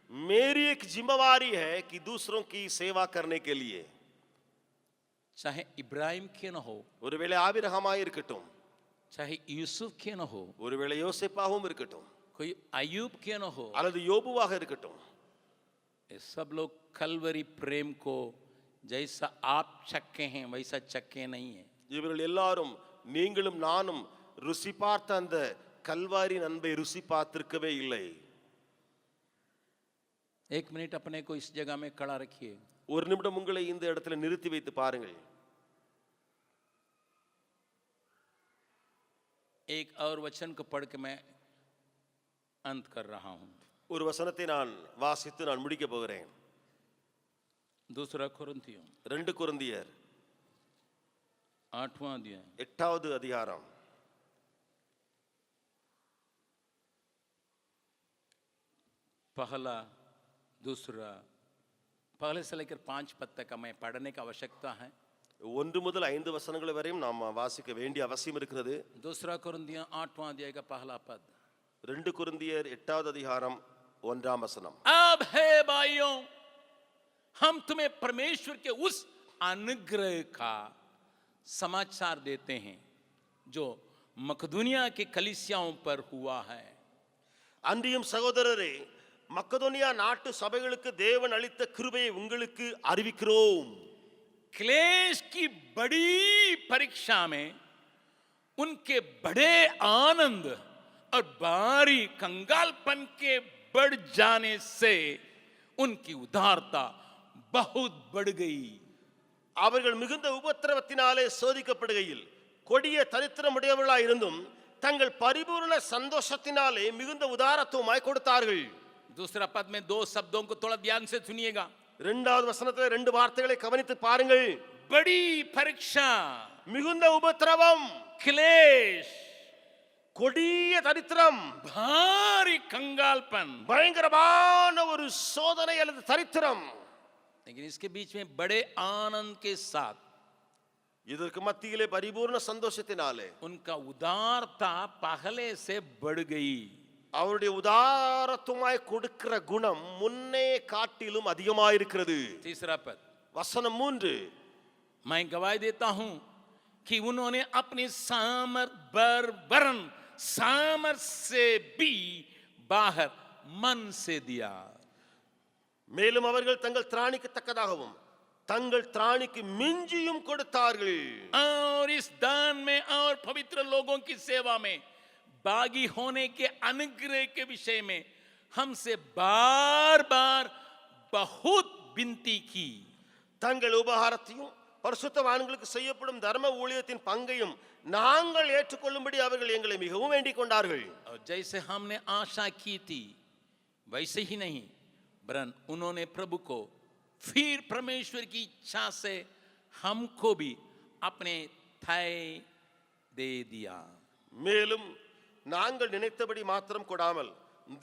मेरी एक जिम्मेवारी है कि दूसरों की सेवा करने के लिए. चाहे इब्राहिम क्यों न हो, ஒருவேளை ஆபிரகாமாய் இருக்கட்டும், चाहे यूसुफ क्यों न हो, ஒருவேளை யோசேப்பாகவும் இருக்கட்டும், कोई अय्यूब क्यों न हो, அல்லது யோபுவாக இருக்கட்டும், ये सब लोग कलवरी प्रेम को जैसा आप चक्के हैं वैसा चक्के नहीं है. இவர்கள் எல்லாரும் நீங்களும் நானும் ருசி பார்த்த அந்த கல்வாரி அன்பை ருசி பார்த்திருக்கவே இல்லை. एक मिनट अपने को इस जगह में खड़ा रखिए. ஒரு நிமிடம் உங்களை இந்த இடத்துல நிறுத்தி வைத்து பாருங்கள். एक और वचन को पढ़ के मैं अंत कर रहा हूं. ஒரு வசனத்தை நான் வாசித்து நான் முடிக்க போகிறேன். दूसरा कुरिन्थियों 2 கொரிந்தியர் 8वां अध्याय 8வது அதிகாரம் पहला दूसरा पहले से लेकर 5 पद तक हमें पढ़ने की आवश्यकता है. 1 முதல் 5 வசனங்கள் வரையும் நாம் வாசிக்க வேண்டிய அவசியம் இருக்கிறது. दूसरा कुरिन्थियों 8वां अध्याय का पहला पद. 2 கொரிந்தியர் 8வது அதிகாரம் 1ஆம் வசனம். अब हे भाइयों, हम तुम्हें परमेश्वर के उस अनुग्रह का समाचार देते हैं जो मकदूनिया के कलीसियाओं पर हुआ है. அன்றியும் சகோதரரே, மக்கதோனியா நாட்டு சபைகளுக்கு தேவன் அளித்த கிருபையை உங்களுக்கு அறிவிக்கிறோம். क्लेश की बड़ी परीक्षा में उनके बड़े आनंद और भारी कंगालपन के बढ़ जाने से उनकी उदारता बहुत बढ़ गई. அவர்கள் மிகுந்த உபத்திரவத்தினாலே சோதிக்கப்படுகையில் கொடிய தரித்திரம் உடையவர்களாய் இருந்தும் தங்கள் பரிபூர்ண சந்தோஷத்தினாலே மிகுந்த உதாரத்துவமாய் கொடுத்தார்கள். दूसरा पद में 2 शब्दों को थोड़ा ध्यान से सुनिएगा. 2வது வசனத்திலே 2 வார்த்தைகளை கவனித்து பாருங்கள். बड़ी परीक्षा, மிகுந்த உபத்திரவம், क्लेश, கொடிய தரித்திரம், भारी कंगालपन. பயங்கரமான ஒரு சோதனை அல்லது தரித்திரம். लेकिन इसके बीच में बड़े आनंद के साथ இதற்கு மத்தியிலே பரிபூர்ண சந்தோஷத்தினாலே उनका उदारता पहले से बढ़ गई. அவருடைய உதாரத்துவமாய் கொடுக்கிற குணம் முன்னே காட்டிலும் அதிகமாயிருக்கிறது. तीसरा पद, வசனம் 3. मैं गवाही देता हूं कि उन्होंने अपनी वरन सामर्थ से भी बाहर मन से दिया. மேலும் அவர்கள் தங்கள் திராணிக்கு தக்கதாகவும் தங்கள் திராணிக்கு மிஞ்சியும் கொடுத்தார்கள். और इस दान में और पवित्र लोगों की सेवा में बागी होने के अनुग्रह के विषय में हमसे बार बार बहुत विनती की. தங்கள் உபகாரத்தையும் பரிசுத்தவான்களுக்கு செய்யப்படும் தர்ம ஊழியத்தின் பங்கையும் நாங்கள் ஏற்றுக்கொள்ளும்படி அவர்கள் எங்களை மிகவும் வேண்டிக் கொண்டார்கள். और जैसे हमने आशा की थी वैसे ही नहीं, वरन उन्होंने प्रभु को फिर परमेश्वर की इच्छा से हमको भी अपने थाय दे दिया. மேலும் நாங்கள் நினைத்தபடி மாத்திரம் கொடாமல்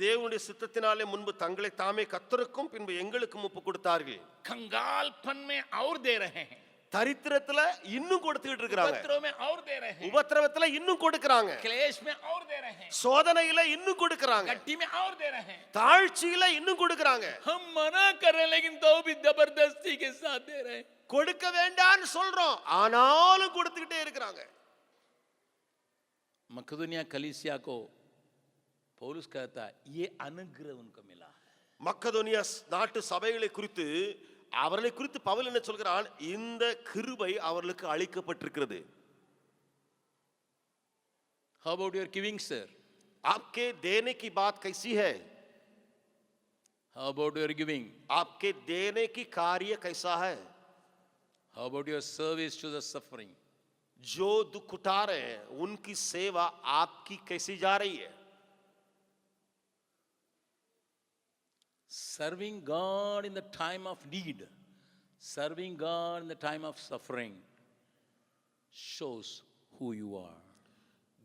தேவனுடைய சித்தத்தினாலே முன்பு தங்களை தாமே கர்த்தருக்கும் பின்பு எங்களுக்கும் ஒப்பு கொடுத்தார்கள். कंगालपन में और दे रहे हैं. தரித்திரத்துல இன்னும் கொடுத்துக்கிட்டு இருக்கிறாங்க, उपद्रव में और दे रहे हैं, உபத்திரவத்துல இன்னும் கொடுக்கறாங்க, क्लेश में और दे रहे हैं, சோதனையில இன்னும் கொடுக்கறாங்க, गड्डी में और दे रहे हैं। தாழ்ச்சியில இன்னும் கொடுக்கறாங்க। हम मना कर रहे हैं लेकिन तो भी जबरदस्ती के साथ दे रहे हैं। கொடுக்க வேண்டாம்னு சொல்றோம், ஆனாலும் கொடுத்துக்கிட்டே இருக்கிறாங்க। मकदूनिया कलीसिया को पौलुस कहता है ये अनुग्रह उनको मिला है। மக்கதோனியா நாட்டு சபைகளை குறித்து அவர்களை குறித்து பவுல் என்ன சொல்கிறான், இந்த கிருபை அவர்களுக்கு அளிக்கப்பட்டிருக்கிறது। How about your giving, sir? आपके देने की बात कैसी है? How about your giving? आपके देने की कार्य कैसा है? How about your service to the suffering? जो दुख उठा रहे हैं उनकी सेवा आपकी कैसी जा रही है? Serving God in the time of need, serving God in the time of suffering shows who you are.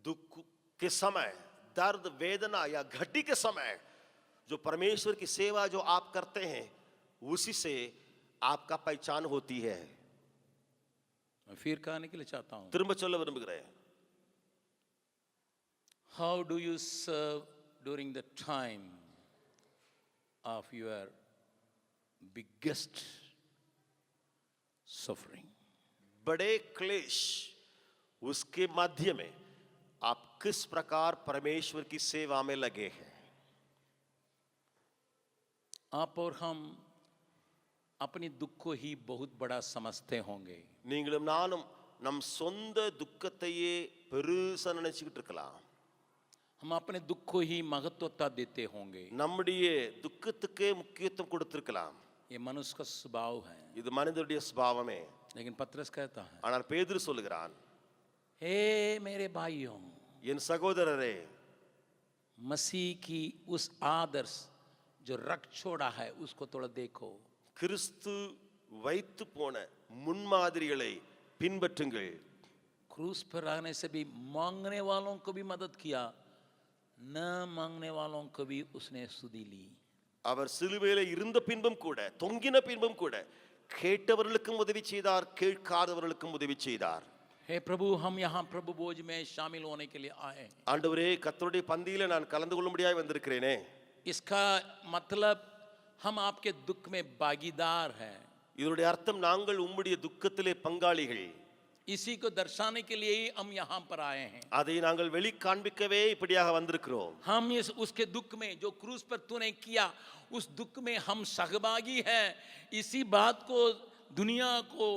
दुख के समय, दर्द वेदना या घटी के समय जो परमेश्वर की सेवा जो आप करते हैं उसी से आपका पहचान होती है। मैं फिर कहने के लिए चाहता हूं, திரும்ப சொல்ல விரும்புகிறேன், how do you serve during the time of your biggest suffering? बड़े क्लेश उसके मध्य में आप किस प्रकार परमेश्वर की सेवा में लगे हैं? आप और हम अपनी दुख को ही बहुत बड़ा समझते होंगे, நீங்களும் நானும் நம் சொந்த துக்கத்தையே பெருசா நினைச்சுக்கிட்டு இருக்கலாம், हम अपने दुख को ही महत्वता देते होंगे। நம்முடைய துக்கத்துக்கே முக்கியத்துவம் கொடுத்திருக்கலாம்। ये मनुष्य का स्वभाव है। இது மனிதனுடைய சுபாவமே। लेकिन पतरस कहता है, ஆனால் பேதுரு சொல்லுகிறான், हे मेरे भाइयों, என் சகோதரரே, मसीह की उस आदर्श जो रख छोड़ा है उसको थोड़ा देखो। கிறிஸ்து வைத்து போன முன்மாதிரிகளை பின்பற்றுங்கள்। क्रूस पर रहने से भी मांगने वालों को भी मदद किया, न मांगने वालों को भी उसने सुधि ली। அவர் சிலுவையில இருந்த பின்பும் கூட, தொங்கின பின்பும் கூட கேட்டவர்களுக்கும் உதவி செய்தார், கேட்காதவர்களுக்கும் உதவி செய்தார்। हे प्रभु, हम यहाँ प्रभु भोज में शामिल होने के लिए आए हैं। ஆண்டவரே, கர்த்தருடைய பந்தியில நான் கலந்து கொள்ளும்படியாய் வந்திருக்கிறேனே। इसका मतलब हम आपके दुख में भागीदार हैं। இதனுடைய அர்த்தம் நாங்கள் உம்முடைய துக்கத்திலே பங்காளிகள்। इसी को दर्शाने के लिए ही हम यहाँ पर आए हैं। அதை நாங்கள் வெளி காண்பிக்கவே இப்படியாக வந்திருக்கிறோம்। हम इस उसके दुख में जो क्रूस पर तूने किया उस दुख में हम सहभागी हैं। इसी बात को दुनिया को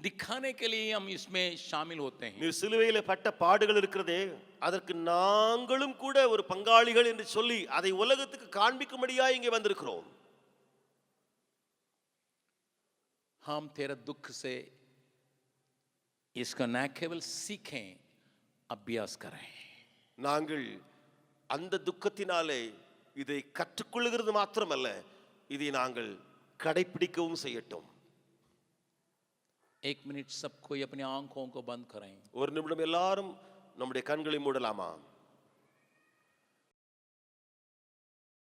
दिखाने के लिए हम इसमें शामिल होते हैं। நீ சிலுவையிலே பட்ட பாடுகள் இருக்கிறதே, அதற்கு நாங்களும் கூட ஒரு பங்காளிகள் என்று சொல்லி அதை உலகத்துக்கு காண்பிக்கும்படியாக இங்கே வந்திருக்கிறோம்। हम तेरा दुख से इसका न केवल सीखें, अभ्यास करें। நாங்கள் அந்த துக்கத்தினாலே இதை கற்றுக்கொள்கிறது மாத்திரமல்ல, இதை நாங்கள் கடைபிடிக்கவும் செய்யட்டும்। 1 मिनट सब कोई अपनी आंखों को बंद करें। ஒரு நிமிடம் எல்லாரும் நம்முடைய கண்களை மூடலாமா?